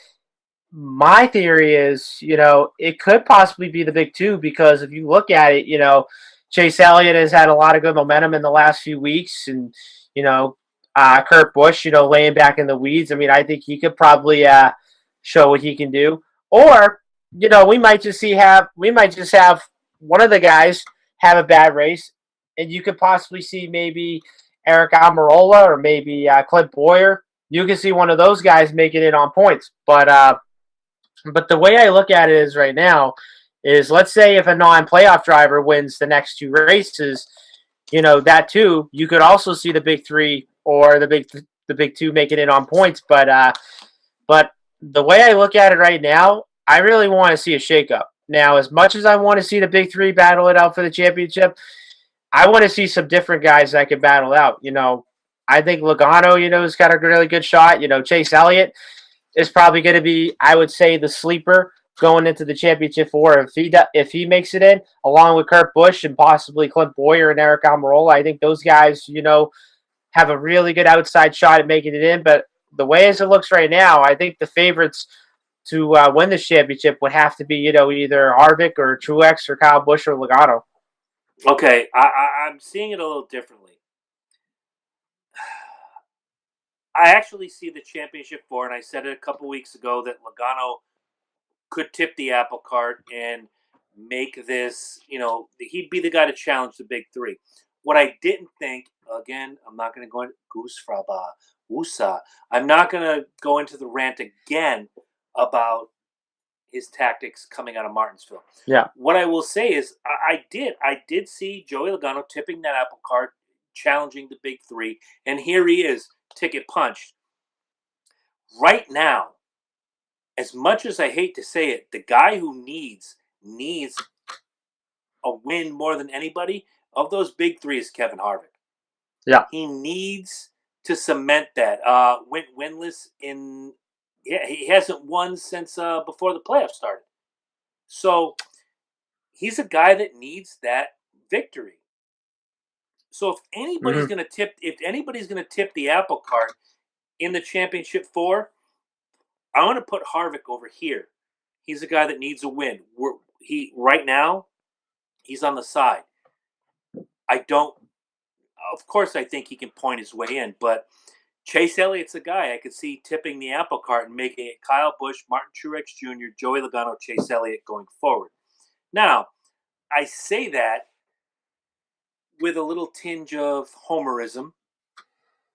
my theory is, it could possibly be the big 2 because if you look at it, Chase Elliott has had a lot of good momentum in the last few weeks, and Kurt Busch, laying back in the weeds. I mean, I think he could probably show what he can do, or we might just have one of the guys have a bad race, and you could possibly see maybe Eric Almirola or maybe Clint Boyer. You can see one of those guys making it on points, but the way I look at it is right now is, let's say if a non-playoff driver wins the next 2 races, that too, you could also see the big 3 or the big 2 making it on points. But the way I look at it right now, I really want to see a shakeup. Now, as much as I want to see the big 3 battle it out for the championship, I want to see some different guys that can battle out. I think Logano, has got a really good shot. Chase Elliott is probably going to be, I would say, the sleeper going into the championship 4 if he makes it in, along with Kurt Busch and possibly Clint Boyer and Eric Almirola. I think those guys, have a really good outside shot at making it in. But the way as it looks right now, I think the favorites to win this championship would have to be, either Harvick or Truex or Kyle Busch or Logano. Okay, I'm seeing it a little differently. I actually see the championship 4, and I said it a couple weeks ago that Logano could tip the apple cart and make this, he'd be the guy to challenge the big 3. What I didn't think, again, I'm not going to go into Goosefraba, Woosah. I'm not going to go into the rant again about his tactics coming out of Martinsville. Yeah. What I will say is I did see Joey Logano tipping that apple cart, challenging the big 3, and here he is, ticket punched. Right now, as much as I hate to say it, the guy who needs a win more than anybody of those big 3 is Kevin Harvick. Yeah. He needs to cement that. Went winless in. Yeah, he hasn't won since before the playoffs started. So he's a guy that needs that victory. So if anybody's going to tip the apple cart in the championship 4, I want to put Harvick over here. He's a guy that needs a win. Right now, he's on the side. Of course, I think he can point his way in, but Chase Elliott's a guy I could see tipping the apple cart and making it Kyle Busch, Martin Truex Jr., Joey Logano, Chase Elliott going forward. Now, I say that with a little tinge of homerism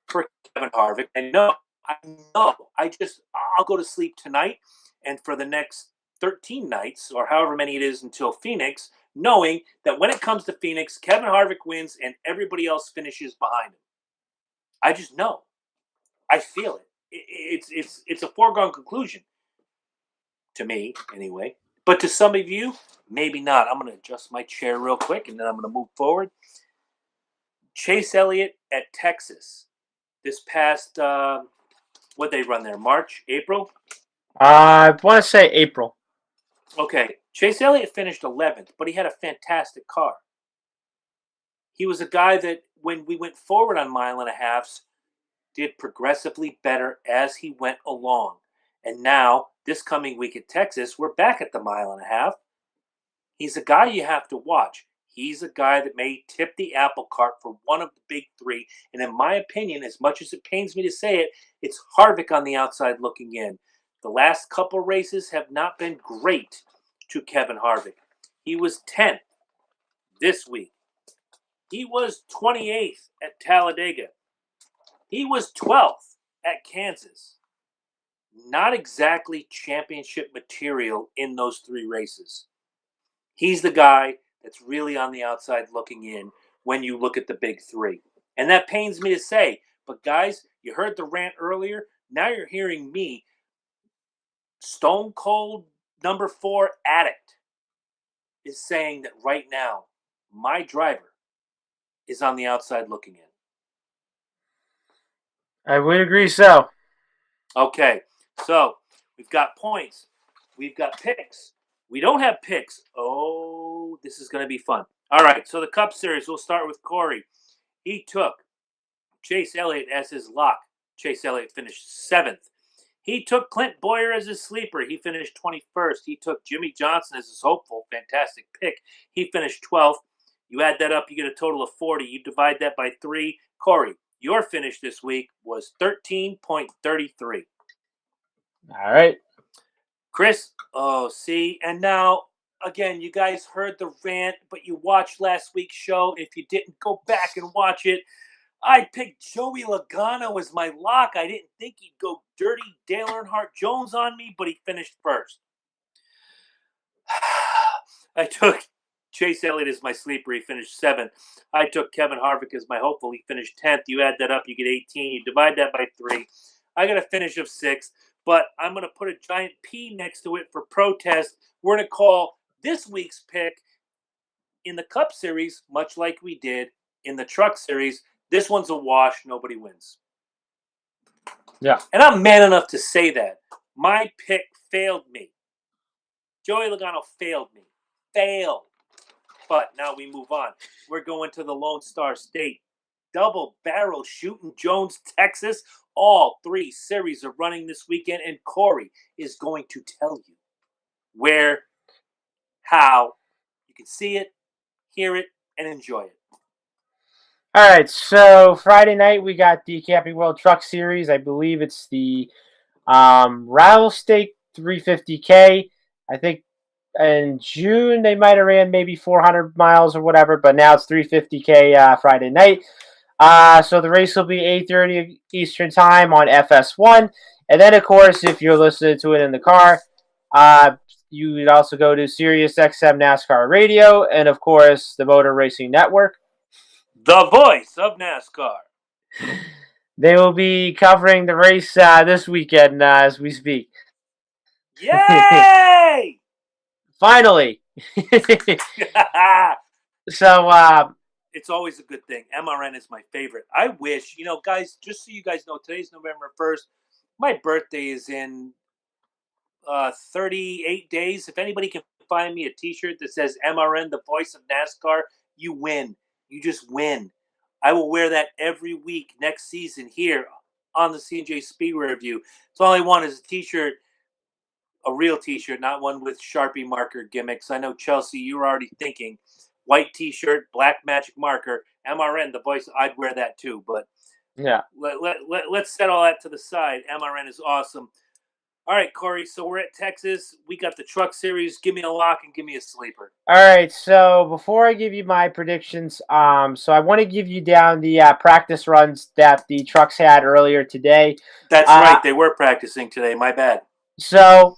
for Kevin Harvick. I know I know. I'll go to sleep tonight, and for the next 13 nights, or however many it is until Phoenix, knowing that when it comes to Phoenix, Kevin Harvick wins and everybody else finishes behind him. I just know. I feel it. It's a foregone conclusion to me, anyway. But to some of you, maybe not. I'm going to adjust my chair real quick, and then I'm going to move forward. Chase Elliott at Texas. This past, what they run there? March, April? I want to say April. Okay. Chase Elliott finished 11th, but he had a fantastic car. He was a guy that, when we went forward on mile and a halves, did progressively better as he went along. And now, this coming week at Texas, we're back at the mile and a half. He's a guy you have to watch. He's a guy that may tip the apple cart for one of the big three. And in my opinion, as much as it pains me to say it, it's Harvick on the outside looking in. The last couple races have not been great to Kevin Harvick. He was 10th this week. He was 28th at Talladega. He was 12th at Kansas. Not exactly championship material in those three races. He's the guy that's really on the outside looking in when you look at the big three. And that pains me to say, but guys, you heard the rant earlier. Now you're hearing me, stone cold number 4 addict, is saying that right now, my driver is on the outside looking in. I would agree so. Okay, so we've got points. We've got picks. We don't have picks. Oh, this is going to be fun. All right, so the Cup Series, we'll start with Corey. He took Chase Elliott as his lock. Chase Elliott finished 7th. He took Clint Boyer as his sleeper. He finished 21st. He took Jimmy Johnson as his hopeful. Fantastic pick. He finished 12th. You add that up, you get a total of 40. You divide that by 3. Corey, your finish this week was 13.33. All right. Chris, see, and now, again, you guys heard the rant, but you watched last week's show. If you didn't, go back and watch it. I picked Joey Logano as my lock. I didn't think he'd go dirty Dale Earnhardt Jones on me, but he finished first. I took Chase Elliott as my sleeper. He finished 7th. I took Kevin Harvick as my hopeful. He finished 10th. You add that up, you get 18. You divide that by 3. I got a finish of 6th, but I'm going to put a giant P next to it for protest. We're going to call this week's pick in the Cup Series, much like we did in the Truck Series. This one's a wash. Nobody wins. Yeah. And I'm man enough to say that. My pick failed me. Joey Logano failed me. Failed. But now we move on. We're going to the Lone Star State. Double barrel shooting Jones, Texas. All 3 series are running this weekend, and Corey is going to tell you where, how you can see it, hear it, and enjoy it. All right, so Friday night we got the Camping World Truck Series. I believe it's the Rattlesnake 350K. I think in June they might have ran maybe 400 miles or whatever, but now it's 350K Friday night. So the race will be 8:30 Eastern Time on FS1. And then, of course, if you're listening to it in the car, you would also go to Sirius XM NASCAR Radio and, of course, the Motor Racing Network. The voice of NASCAR. They will be covering the race this weekend as we speak. Yay! Finally. So, it's always a good thing. MRN is my favorite. I wish, guys, just so you guys know, today's November 1st. My birthday is in 38 days. If anybody can find me a t-shirt that says MRN, the voice of NASCAR, you win. You just win. I will wear that every week next season here on the C+J Speedway review. So all I want is a t-shirt, a real t-shirt, not one with Sharpie marker gimmicks. I know, Chelsea, you're already thinking white t-shirt, black magic marker, MRN, the voice. I'd wear that too, but yeah. let's set all that to the side. MRN is awesome. All right, Corey. So we're at Texas. We got the Truck Series. Give me a lock and give me a sleeper. All right, so before I give you my predictions, so I want to give you down the practice runs that the trucks had earlier today. That's Uh, right. They were practicing today. My bad. so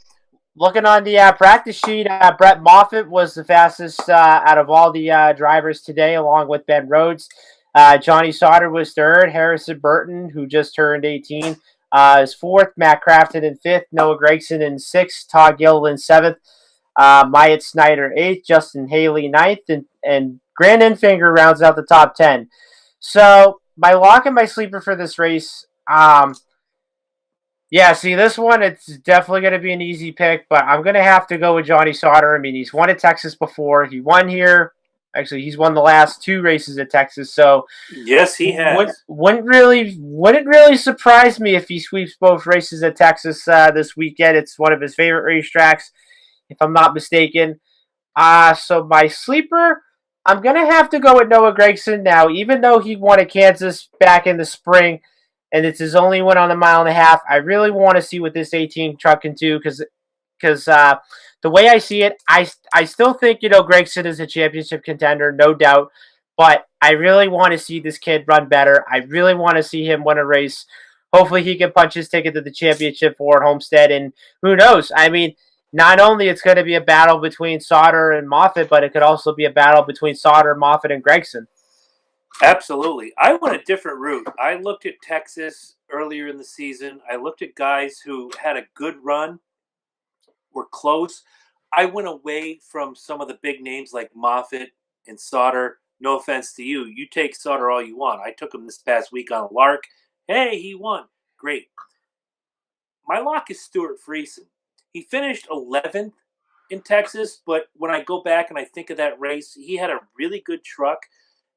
looking on the practice sheet, Brett Moffitt was the fastest out of all the drivers today, along with Ben Rhodes. Johnny Sauter was third. Harrison Burton, who just turned 18, is fourth. Matt Crafton in fifth. Noah Gregson in sixth. Todd Gilliland seventh. Myatt Snyder eighth. Justin Haley ninth. And Grant Enfinger rounds out the top 10. So my lock and my sleeper for this race, yeah, see, this one, it's definitely going to be an easy pick, but I'm going to have to go with Johnny Sauter. I mean, he's won at Texas before. He won here. Actually, he's won the last two races at Texas, so Yes, he has. wouldn't really surprise me if he sweeps both races at Texas this weekend. It's one of his favorite racetracks, if I'm not mistaken. So my sleeper, I'm going to have to go with Noah Gregson now, even though he won at Kansas back in the spring, and it's his only win on the mile and a half. I really want to see what this 18 truck can do because the way I see it, I still think, Gregson is a championship contender, no doubt, but I really want to see this kid run better. I really want to see him win a race. Hopefully he can punch his ticket to the championship for Homestead, and who knows? I mean, not only it's going to be a battle between Sauter and Moffitt, but it could also be a battle between Sauter, Moffitt, and Gregson. Absolutely. I went a different route. I looked at Texas earlier in the season. I looked at guys who had a good run, were close. I went away from some of the big names like Moffitt and Sauter. No offense to you. You take Sauter all you want. I took him this past week on a lark. Hey, he won. Great. My lock is Stuart Friesen. He finished 11th in Texas, but when I go back and I think of that race, he had a really good truck.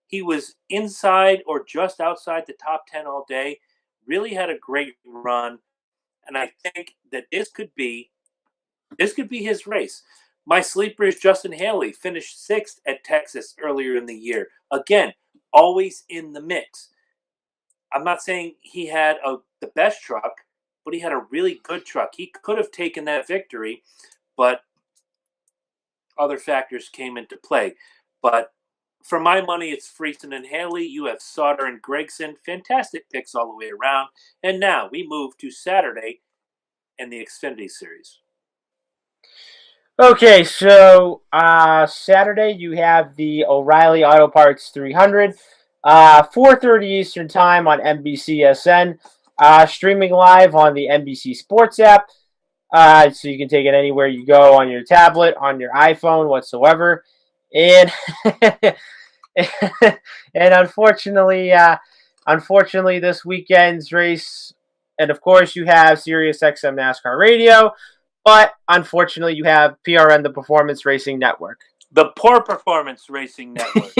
He was inside or just outside the top 10 all day. Really had a great run. And I think that this could be his race. My sleeper is Justin Haley, finished 6th at Texas earlier in the year. Again, always in the mix. I'm not saying he had the best truck, but he had a really good truck. He could have taken that victory, but other factors came into play. But for my money, it's Friesen and Haley. You have Sauter and Gregson. Fantastic picks all the way around. And now we move to Saturday and the Xfinity Series. Okay, so Saturday you have the O'Reilly Auto Parts 300, 4:30 Eastern Time on NBCSN, streaming live on the NBC Sports app, so you can take it anywhere you go on your tablet, on your iPhone, whatsoever. And and unfortunately, this weekend's race, and of course you have SiriusXM NASCAR Radio. But unfortunately, you have PRN, the Performance Racing Network. The Poor Performance Racing Network.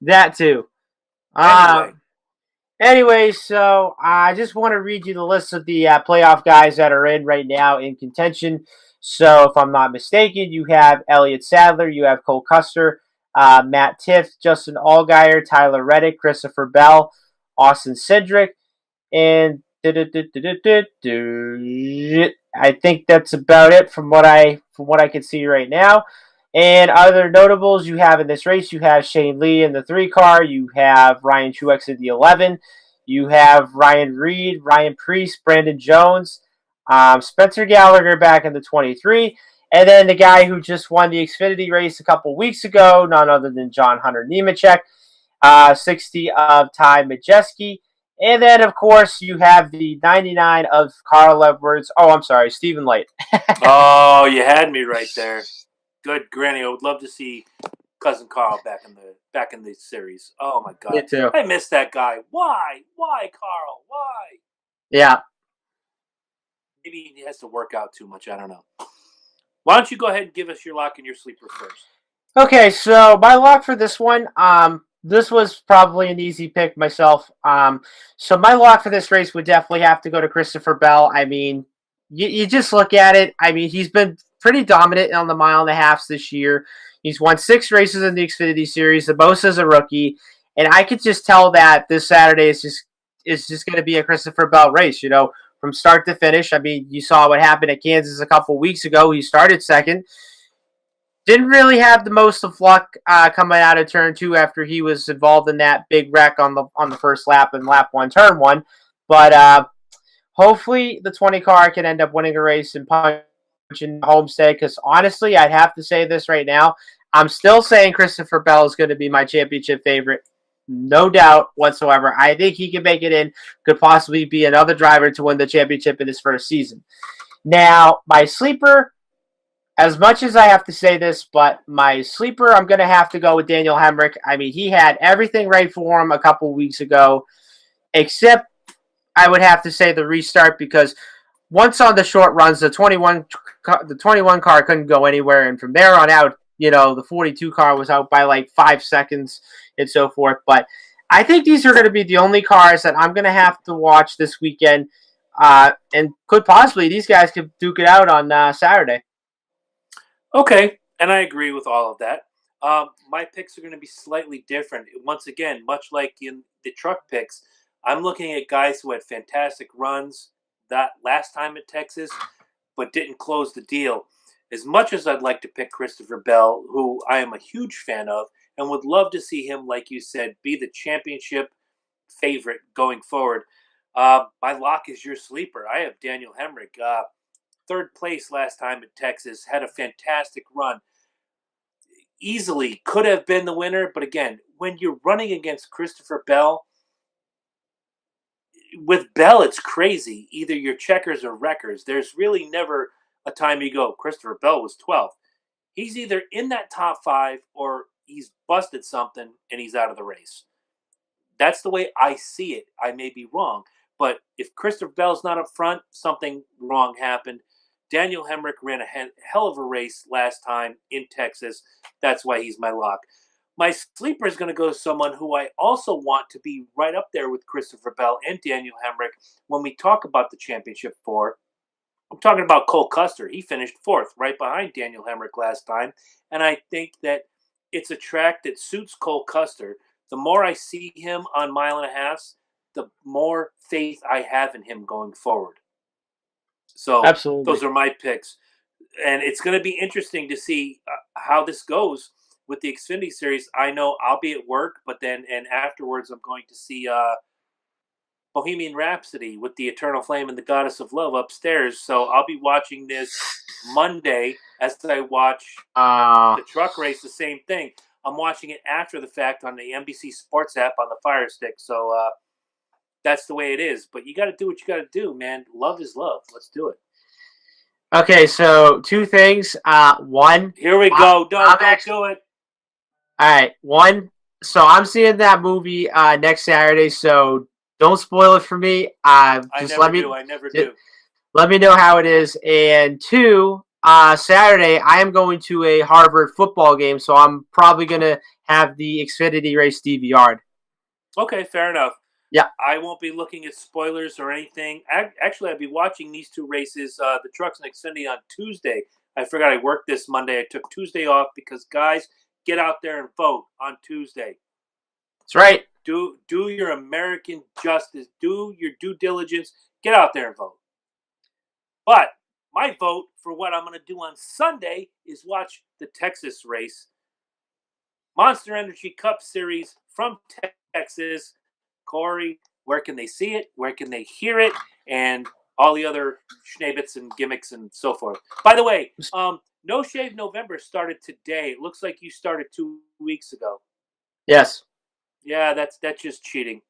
That too. Anyway, so I just want to read you the list of the playoff guys that are in right now in contention. So if I'm not mistaken, you have Elliott Sadler, you have Cole Custer, Matt Tifft, Justin Allgaier, Tyler Reddick, Christopher Bell, Austin Cindric, and I think that's about it from what I can see right now. And other notables you have in this race, you have Shane Lee in the 3 car, you have Ryan Truex in the 11, you have Ryan Reed, Ryan Preece, Brandon Jones, Spencer Gallagher back in the 23, and then the guy who just won the Xfinity race a couple weeks ago, none other than John Hunter Nemechek, 60 of Ty Majeski. And then, of course, you have the 99 of Carl Edwards. Oh, I'm sorry, Stephen Light. Oh, you had me right there. Good, Granny. I would love to see cousin Carl back in the series. Oh my God, Me too. I miss that guy. Why, Carl? Why? Yeah. Maybe he has to work out too much. I don't know. Why don't you go ahead and give us your lock and your sleeper first? Okay, so my lock for this one, this was probably an easy pick myself. So my lock for this race would definitely have to go to Christopher Bell. I mean, you just look at it. I mean, he's been pretty dominant on the mile and a half this year. He's won 6 races in the Xfinity Series, the most as a rookie. And I could just tell that this Saturday is is just going to be a Christopher Bell race, from start to finish. I mean, you saw what happened at Kansas a couple weeks ago. He started second. Didn't really have the most of luck coming out of turn 2 after he was involved in that big wreck on the first lap and lap 1, turn 1. But hopefully the 20 car can end up winning a race and punching Homestead, because honestly, I'd have to say this right now. I'm still saying Christopher Bell is going to be my championship favorite. No doubt whatsoever. I think he can make it in, could possibly be another driver to win the championship in his first season. Now, my sleeper, as much as I have to say this, but my sleeper, I'm going to have to go with Daniel Hemrick. I mean, he had everything right for him a couple weeks ago, except I would have to say the restart, because once on the short runs, the 21 car couldn't go anywhere, and from there on out, the 42 car was out by like 5 seconds and so forth. But I think these are going to be the only cars that I'm going to have to watch this weekend, and could possibly, these guys could duke it out on Saturday. Okay, and I agree with all of that. My picks are going to be slightly different. Once again, much like in the truck picks, I'm looking at guys who had fantastic runs that last time at Texas, but didn't close the deal. As much as I'd like to pick Christopher Bell, who I am a huge fan of, and would love to see him, like you said, be the championship favorite going forward, my lock is your sleeper. I have Daniel Hemrick. Third place last time at Texas, had a fantastic run. Easily could have been the winner, but again, when you're running against Christopher Bell, with Bell, it's crazy. Either you're checkers or wreckers. There's really never a time you go, Christopher Bell was 12th. He's either in that top 5 or he's busted something and he's out of the race. That's the way I see it. I may be wrong. But if Christopher Bell's not up front, something wrong happened. Daniel Hemrick ran a hell of a race last time in Texas. That's why he's my lock. My sleeper is going to go to someone who I also want to be right up there with Christopher Bell and Daniel Hemrick when we talk about the championship 4. I'm talking about Cole Custer. He finished 4th, right behind Daniel Hemrick last time. And I think that it's a track that suits Cole Custer. The more I see him on 1.5 miles, the more faith I have in him going forward. So Absolutely. Those are my picks. And it's going to be interesting to see how this goes with the Xfinity Series. I know I'll be at work, but then afterwards I'm going to see Bohemian Rhapsody with the Eternal Flame and the Goddess of Love upstairs. So I'll be watching this Monday as I watch the truck race, the same thing. I'm watching it after the fact on the NBC Sports app on the Fire Stick. So that's the way it is. But you got to do what you got to do, man. Love is love. Let's do it. Okay, so 2 things. One. Here we go. Don't do it. All right. One. So I'm seeing that movie next Saturday. So don't spoil it for me. I never do. Let me know how it is. And 2, Saturday I am going to a Harvard football game, so I'm probably gonna have the Xfinity race DVR'd. Okay, fair enough. Yeah. I won't be looking at spoilers or anything. Actually, I'll be watching these 2 races, the trucks and Xfinity, on Tuesday. I forgot I worked this Monday. I took Tuesday off because, guys, get out there and vote on Tuesday. That's right. Do your American justice. Do your due diligence. Get out there and vote. But my vote for what I'm going to do on Sunday is watch the Texas race. Monster Energy Cup Series from Texas. Corey, where can they see it? Where can they hear it? And all the other schnabbits and gimmicks and so forth. By the way, No Shave November started today. It looks like you started 2 weeks ago. Yes. Yeah, that's just cheating.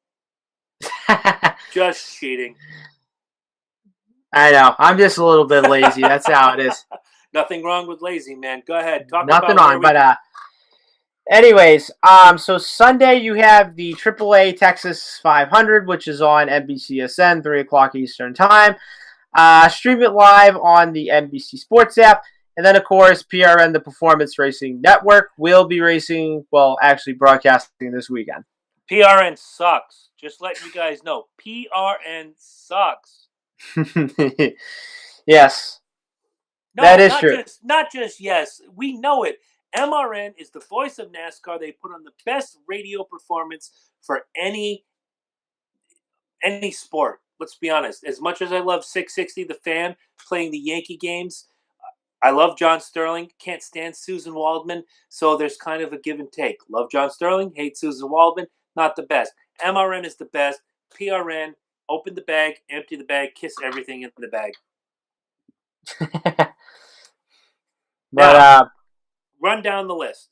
Just cheating. I know. I'm just a little bit lazy. That's how it is. Nothing wrong with lazy, man. Go ahead. Nothing wrong, but anyways, so Sunday you have the AAA Texas 500, which is on NBCSN, 3 o'clock Eastern Time. Stream it live on the NBC Sports app. And then, of course, PRN, the Performance Racing Network, will be actually broadcasting this weekend. PRN sucks. Just letting you guys know. PRN sucks. Yes. No, that is true. Not just yes. We know it. MRN is the voice of NASCAR. They put on the best radio performance for any any sport. Let's be honest. As much as I love 660, the fan, playing the Yankee games, I love John Sterling. Can't stand Susan Waldman. So there's kind of a give and take. Love John Sterling. Hate Susan Waldman. Not the best. MRN is the best. PRN, open the bag, empty the bag, kiss everything in the bag. But now, run down the list.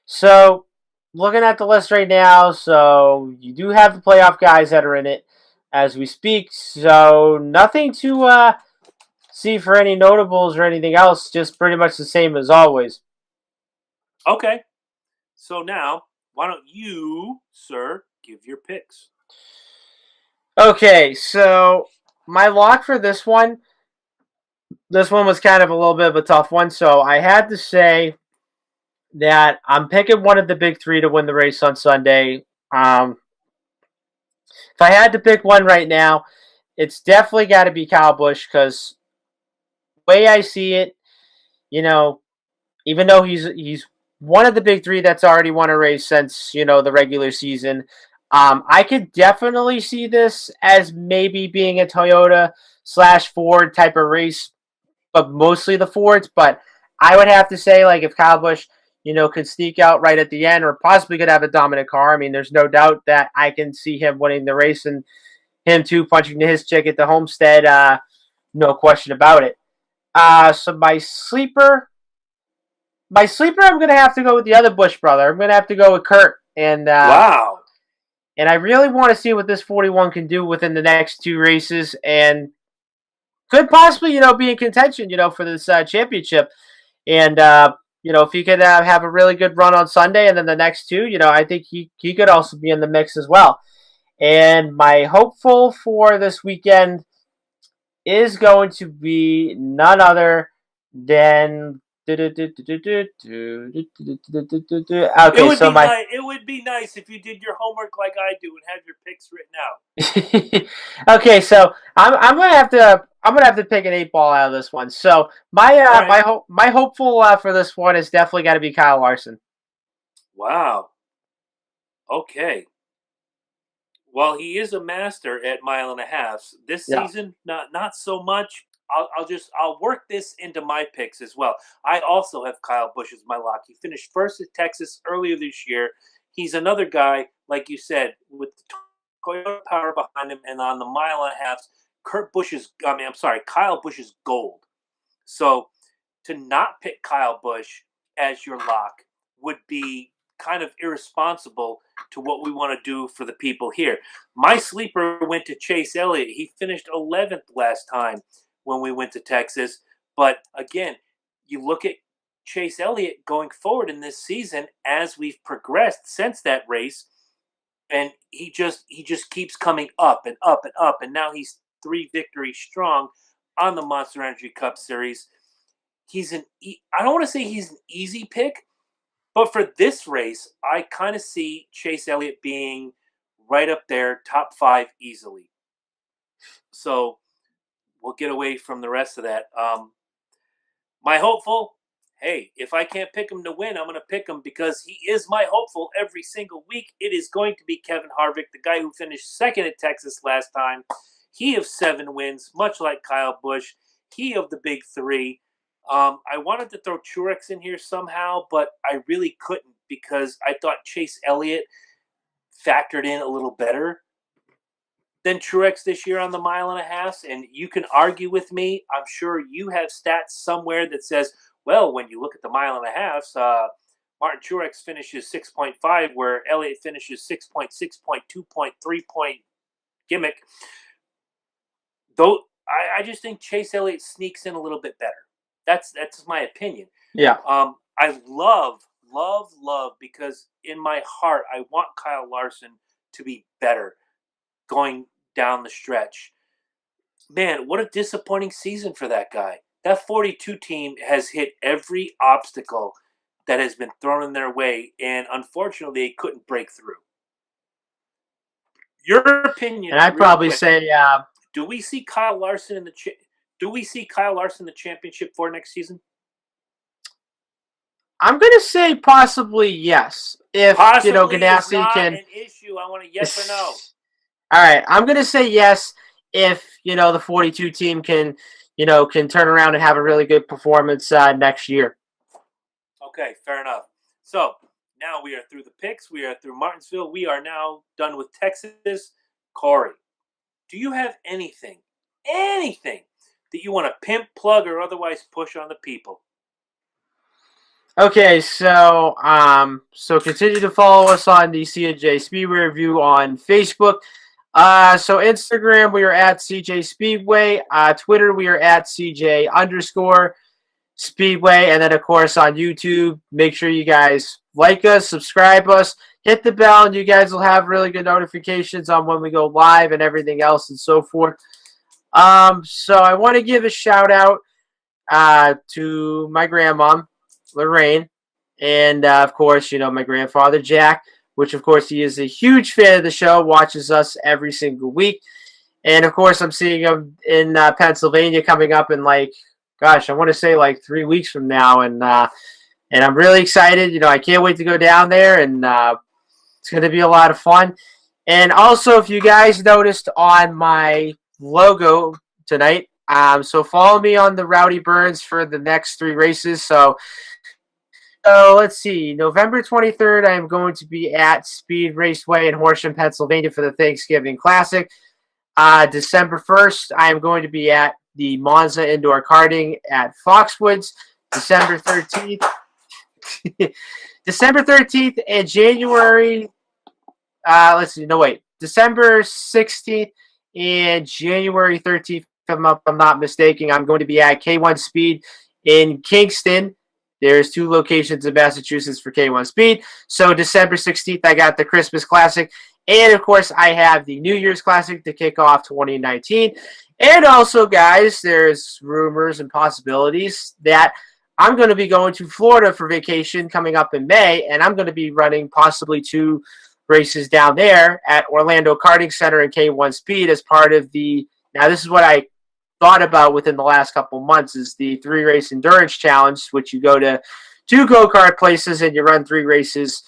So, looking at the list right now, so you do have the playoff guys that are in it as we speak. So, nothing to see for any notables or anything else. Just pretty much the same as always. Okay. So now, why don't you, sir, give your picks? Okay, so my lock for this one was kind of a little bit of a tough one. So I had to say that I'm picking one of the big three to win the race on Sunday. If I had to pick one right now, it's definitely got to be Kyle Busch because the way I see it, even though he's one of the big three that's already won a race since the regular season, I could definitely see this as maybe being a Toyota/Ford type of race, but mostly the Fords. But I would have to say, like, if Kyle Busch, could sneak out right at the end or possibly could have a dominant car, I mean, there's no doubt that I can see him winning the race and him too punching his chick at the Homestead, no question about it. So my sleeper, I'm gonna have to go with the other Bush brother. I'm gonna have to go with Kurt, and wow. And I really want to see what this 41 can do within the next two races, and could possibly be in contention for this championship. And if he could have a really good run on Sunday, and then the next two, I think he could also be in the mix as well. And my hopeful for this weekend is going to be none other than. Okay, it would be nice if you did your homework like I do and have your picks written out. Okay, so I'm gonna have to pick an 8-ball out of this one. So my hopeful for this one is definitely got to be Kyle Larson. Wow. Okay. Well, he is a master at mile and a half this season. Not so much. I'll work this into my picks as well. I also have Kyle Busch as my lock. He finished first at Texas earlier this year. He's another guy, like you said, with the Toyota power behind him, and on the mile and a half, Kyle Busch is gold. So to not pick Kyle Busch as your lock would be kind of irresponsible to what we want to do for the people here. My sleeper went to Chase Elliott. He finished 11th last time when we went to Texas. But again, you look at Chase Elliott going forward in this season as we've progressed since that race, and he just keeps coming up and up and up, and now he's 3 victories strong on the Monster Energy Cup Series. I don't want to say he's an easy pick, but for this race, I kind of see Chase Elliott being right up there, top 5 easily. So we'll get away from the rest of that. My hopeful, hey, if I can't pick him to win, I'm going to pick him because he is my hopeful every single week. It is going to be Kevin Harvick, the guy who finished second at Texas last time. He of 7 wins, much like Kyle Busch. He of the big 3. I wanted to throw Truex in here somehow, but I really couldn't because I thought Chase Elliott factored in a little better than Truex this year on the mile and a half. And you can argue with me. I'm sure you have stats somewhere that says, well, when you look at the mile and a half, Martin Truex finishes 6.5, where Elliott finishes 6.6, 2.3 point gimmick. Though I just think Chase Elliott sneaks in a little bit better. That's my opinion. Yeah. I love, because in my heart, I want Kyle Larson to be better going down the stretch. Man, what a disappointing season for that guy. That 42 team has hit every obstacle that has been thrown in their way, and unfortunately, they couldn't break through. Your opinion? And I'd probably say, do we see Kyle Larson in the championship for next season? I'm going to say possibly yes. If possibly Ganassi is not can. An issue. I want a yes or no. All right, I'm gonna say yes if the 42 team can turn around and have a really good performance next year. Okay, fair enough. So now we are through the picks. We are through Martinsville. We are now done with Texas. Corey, do you have anything that you want to pimp, plug, or otherwise push on the people? Okay, so continue to follow us on the C+J Speedway Review on Facebook. So Instagram we are at CJ Speedway. Twitter we are at CJ_Speedway, and then of course on YouTube. Make sure you guys like us, subscribe us, hit the bell, and you guys will have really good notifications on when we go live and everything else and so forth. So I want to give a shout out to my grandma, Lorraine, and of course, my grandfather, Jack, which of course he is a huge fan of the show, watches us every single week. And of course, I'm seeing him in Pennsylvania coming up in gosh, I want to say 3 weeks from now, and I'm really excited. I can't wait to go down there, and it's going to be a lot of fun. And also, if you guys noticed on my logo tonight, so follow me on the Rowdy Burns for the next 3 races. So let's see. November 23rd, I am going to be at Speed Raceway in Horsham, Pennsylvania for the Thanksgiving Classic. December 1st, I am going to be at the Monza Indoor Karting at Foxwoods. December 13th. December 13th and January. Let's see. No, wait. December 16th and January 13th, if I'm not mistaken, I'm going to be at K1 Speed in Kingston. There's 2 locations in Massachusetts for K1 Speed. So December 16th, I got the Christmas Classic. And, of course, I have the New Year's Classic to kick off 2019. And also, guys, there's rumors and possibilities that I'm going to be going to Florida for vacation coming up in May, and I'm going to be running possibly 2 races down there at Orlando Karting Center and K1 Speed as part of the – now, this is what I thought about within the last couple months is the 3-race endurance challenge, which you go to 2 go-kart places and you run 3 races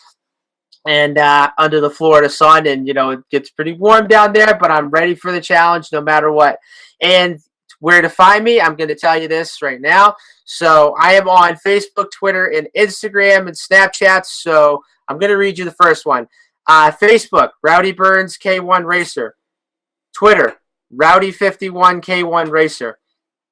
and under the Florida sun, and it gets pretty warm down there, but I'm ready for the challenge no matter what. And where to find me, I'm going to tell you this right now. So I am on Facebook, Twitter, and Instagram and Snapchat. So I'm going to read you the first one. Facebook, Rowdy Burns K1 Racer. Twitter, Rowdy51 K1 Racer.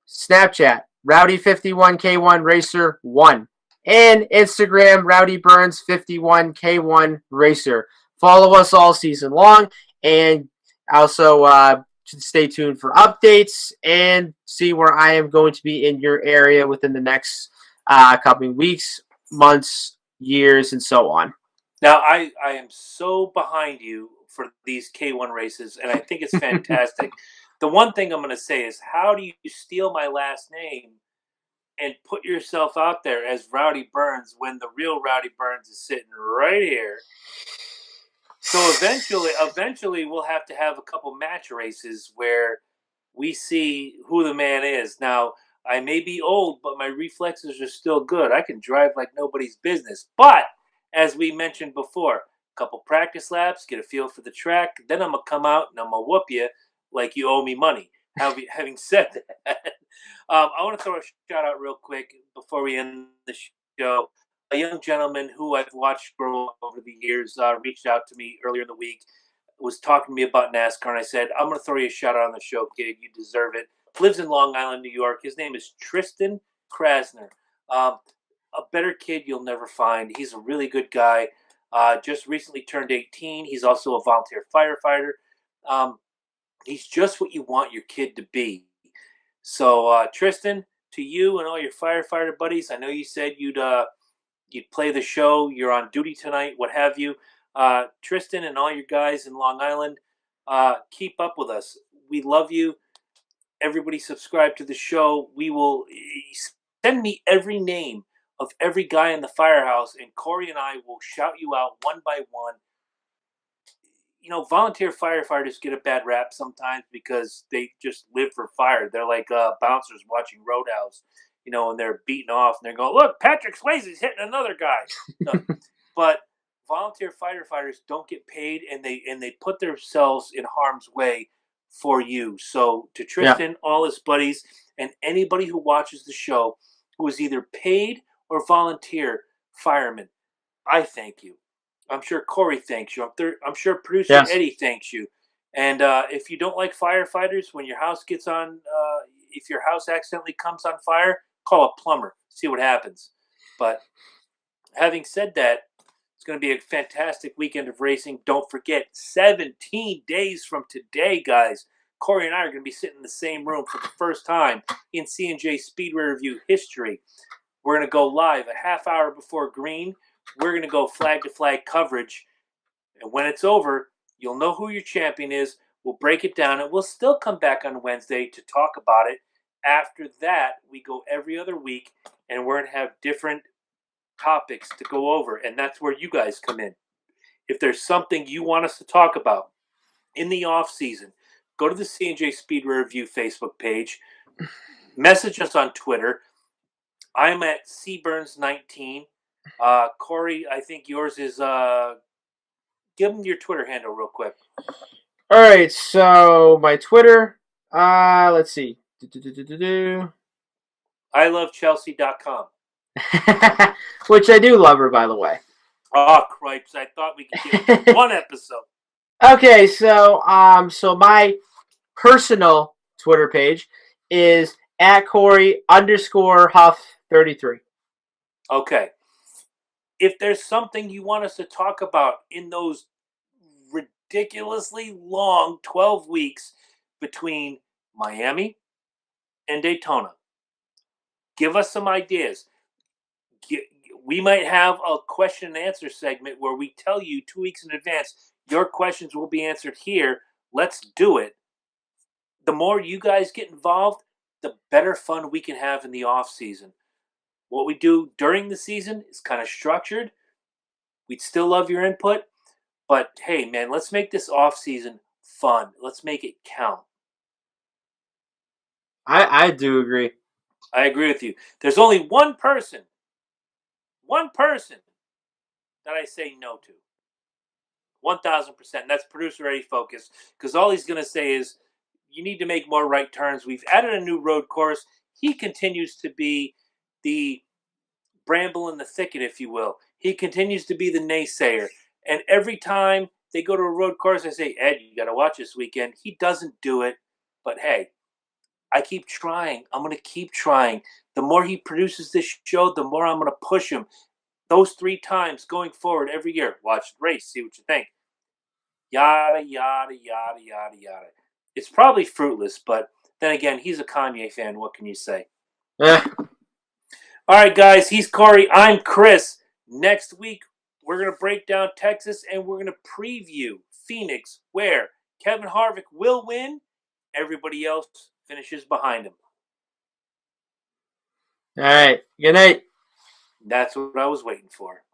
Snapchat, Rowdy51 K1 Racer 1. And Instagram, Rowdy Burns 51 K1 Racer. Follow us all season long, and also stay tuned for updates and see where I am going to be in your area within the next coming weeks, months, years, and so on. Now, I am so behind you for these K1 races, and I think it's fantastic. The one thing I'm going to say is, how do you steal my last name and put yourself out there as Rowdy Burns when the real Rowdy Burns is sitting right here? So eventually we'll have to have a couple match races where we see who the man is. Now, I may be old, but my reflexes are still good. I can drive like nobody's business. But as we mentioned before, a couple practice laps, get a feel for the track. Then I'm going to come out and I'm going to whoop you like you owe me money. Having said that, I want to throw a shout out real quick before we end the show. A young gentleman who I've watched grow up over the years reached out to me earlier in the week, was talking to me about NASCAR, and I said, I'm going to throw you a shout out on the show, kid. You deserve it. Lives in Long Island, New York. His name is Tristan Krasner. A better kid you'll never find. He's a really good guy. Just recently turned 18. He's also a volunteer firefighter. He's just what you want your kid to be. So, Tristan, to you and all your firefighter buddies, I know you said you'd play the show. You're on duty tonight, what have you. Tristan and all your guys in Long Island, keep up with us. We love you. Everybody subscribe to the show. We will send me every name of every guy in the firehouse, and Corey and I will shout you out one by one. Volunteer firefighters get a bad rap sometimes because they just live for fire. They're like bouncers watching Roadhouse, and they're beating off and they're going, look, Patrick Swayze's hitting another guy. No. But volunteer firefighters don't get paid, and they put themselves in harm's way for you. So to Tristan, all his buddies, and anybody who watches the show who is either paid or volunteer firemen, I thank you. I'm sure Corey thanks you. I'm sure producer Eddie thanks you. And if you don't like firefighters, when your house gets on, if your house accidentally comes on fire, call a plumber. See what happens. But having said that, it's going to be a fantastic weekend of racing. Don't forget, 17 days from today, guys, Corey and I are going to be sitting in the same room for the first time in C+J Speedway Review history. We're going to go live a half hour before green. We're going to go flag-to-flag coverage. And when it's over, you'll know who your champion is. We'll break it down, and we'll still come back on Wednesday to talk about it. After that, we go every other week, and we're going to have different topics to go over, and that's where you guys come in. If there's something you want us to talk about in the off season, go to the C+J Speedway Review Facebook page, message us on Twitter. I'm at cburns19. Corey, I think yours is give them your Twitter handle real quick. All right, so my Twitter, let's see. ilovechelsea.com. Which I do love her, by the way. Oh, cripes. I thought we could get one episode. Okay, so my personal Twitter page is at Corey_Huff33. Okay. If there's something you want us to talk about in those ridiculously long 12 weeks between Miami and Daytona, give us some ideas. We might have a question and answer segment where we tell you 2 weeks in advance, your questions will be answered here. Let's do it. The more you guys get involved, the better fun we can have in the off season. What we do during the season is kind of structured. We'd still love your input, but hey, man, let's make this off season fun. Let's make it count. I do agree. I agree with you. There's only one person that I say no to. 1,000%. That's producer Eddie Focus, because all he's going to say is, you need to make more right turns. We've added a new road course. He continues to be the bramble in the thicket, if you will. He continues to be the naysayer. And every time they go to a road course, I say, Ed, you got to watch this weekend. He doesn't do it. But hey, I keep trying. I'm going to keep trying. The more he produces this show, the more I'm going to push him. Those 3 times going forward every year. Watch the race. See what you think. Yada, yada, yada, yada, yada. It's probably fruitless, but then again, he's a Kanye fan. What can you say? All right, guys. He's Corey. I'm Chris. Next week, we're going to break down Texas, and we're going to preview Phoenix, where Kevin Harvick will win. Everybody else finishes behind him. All right. Good night. That's what I was waiting for.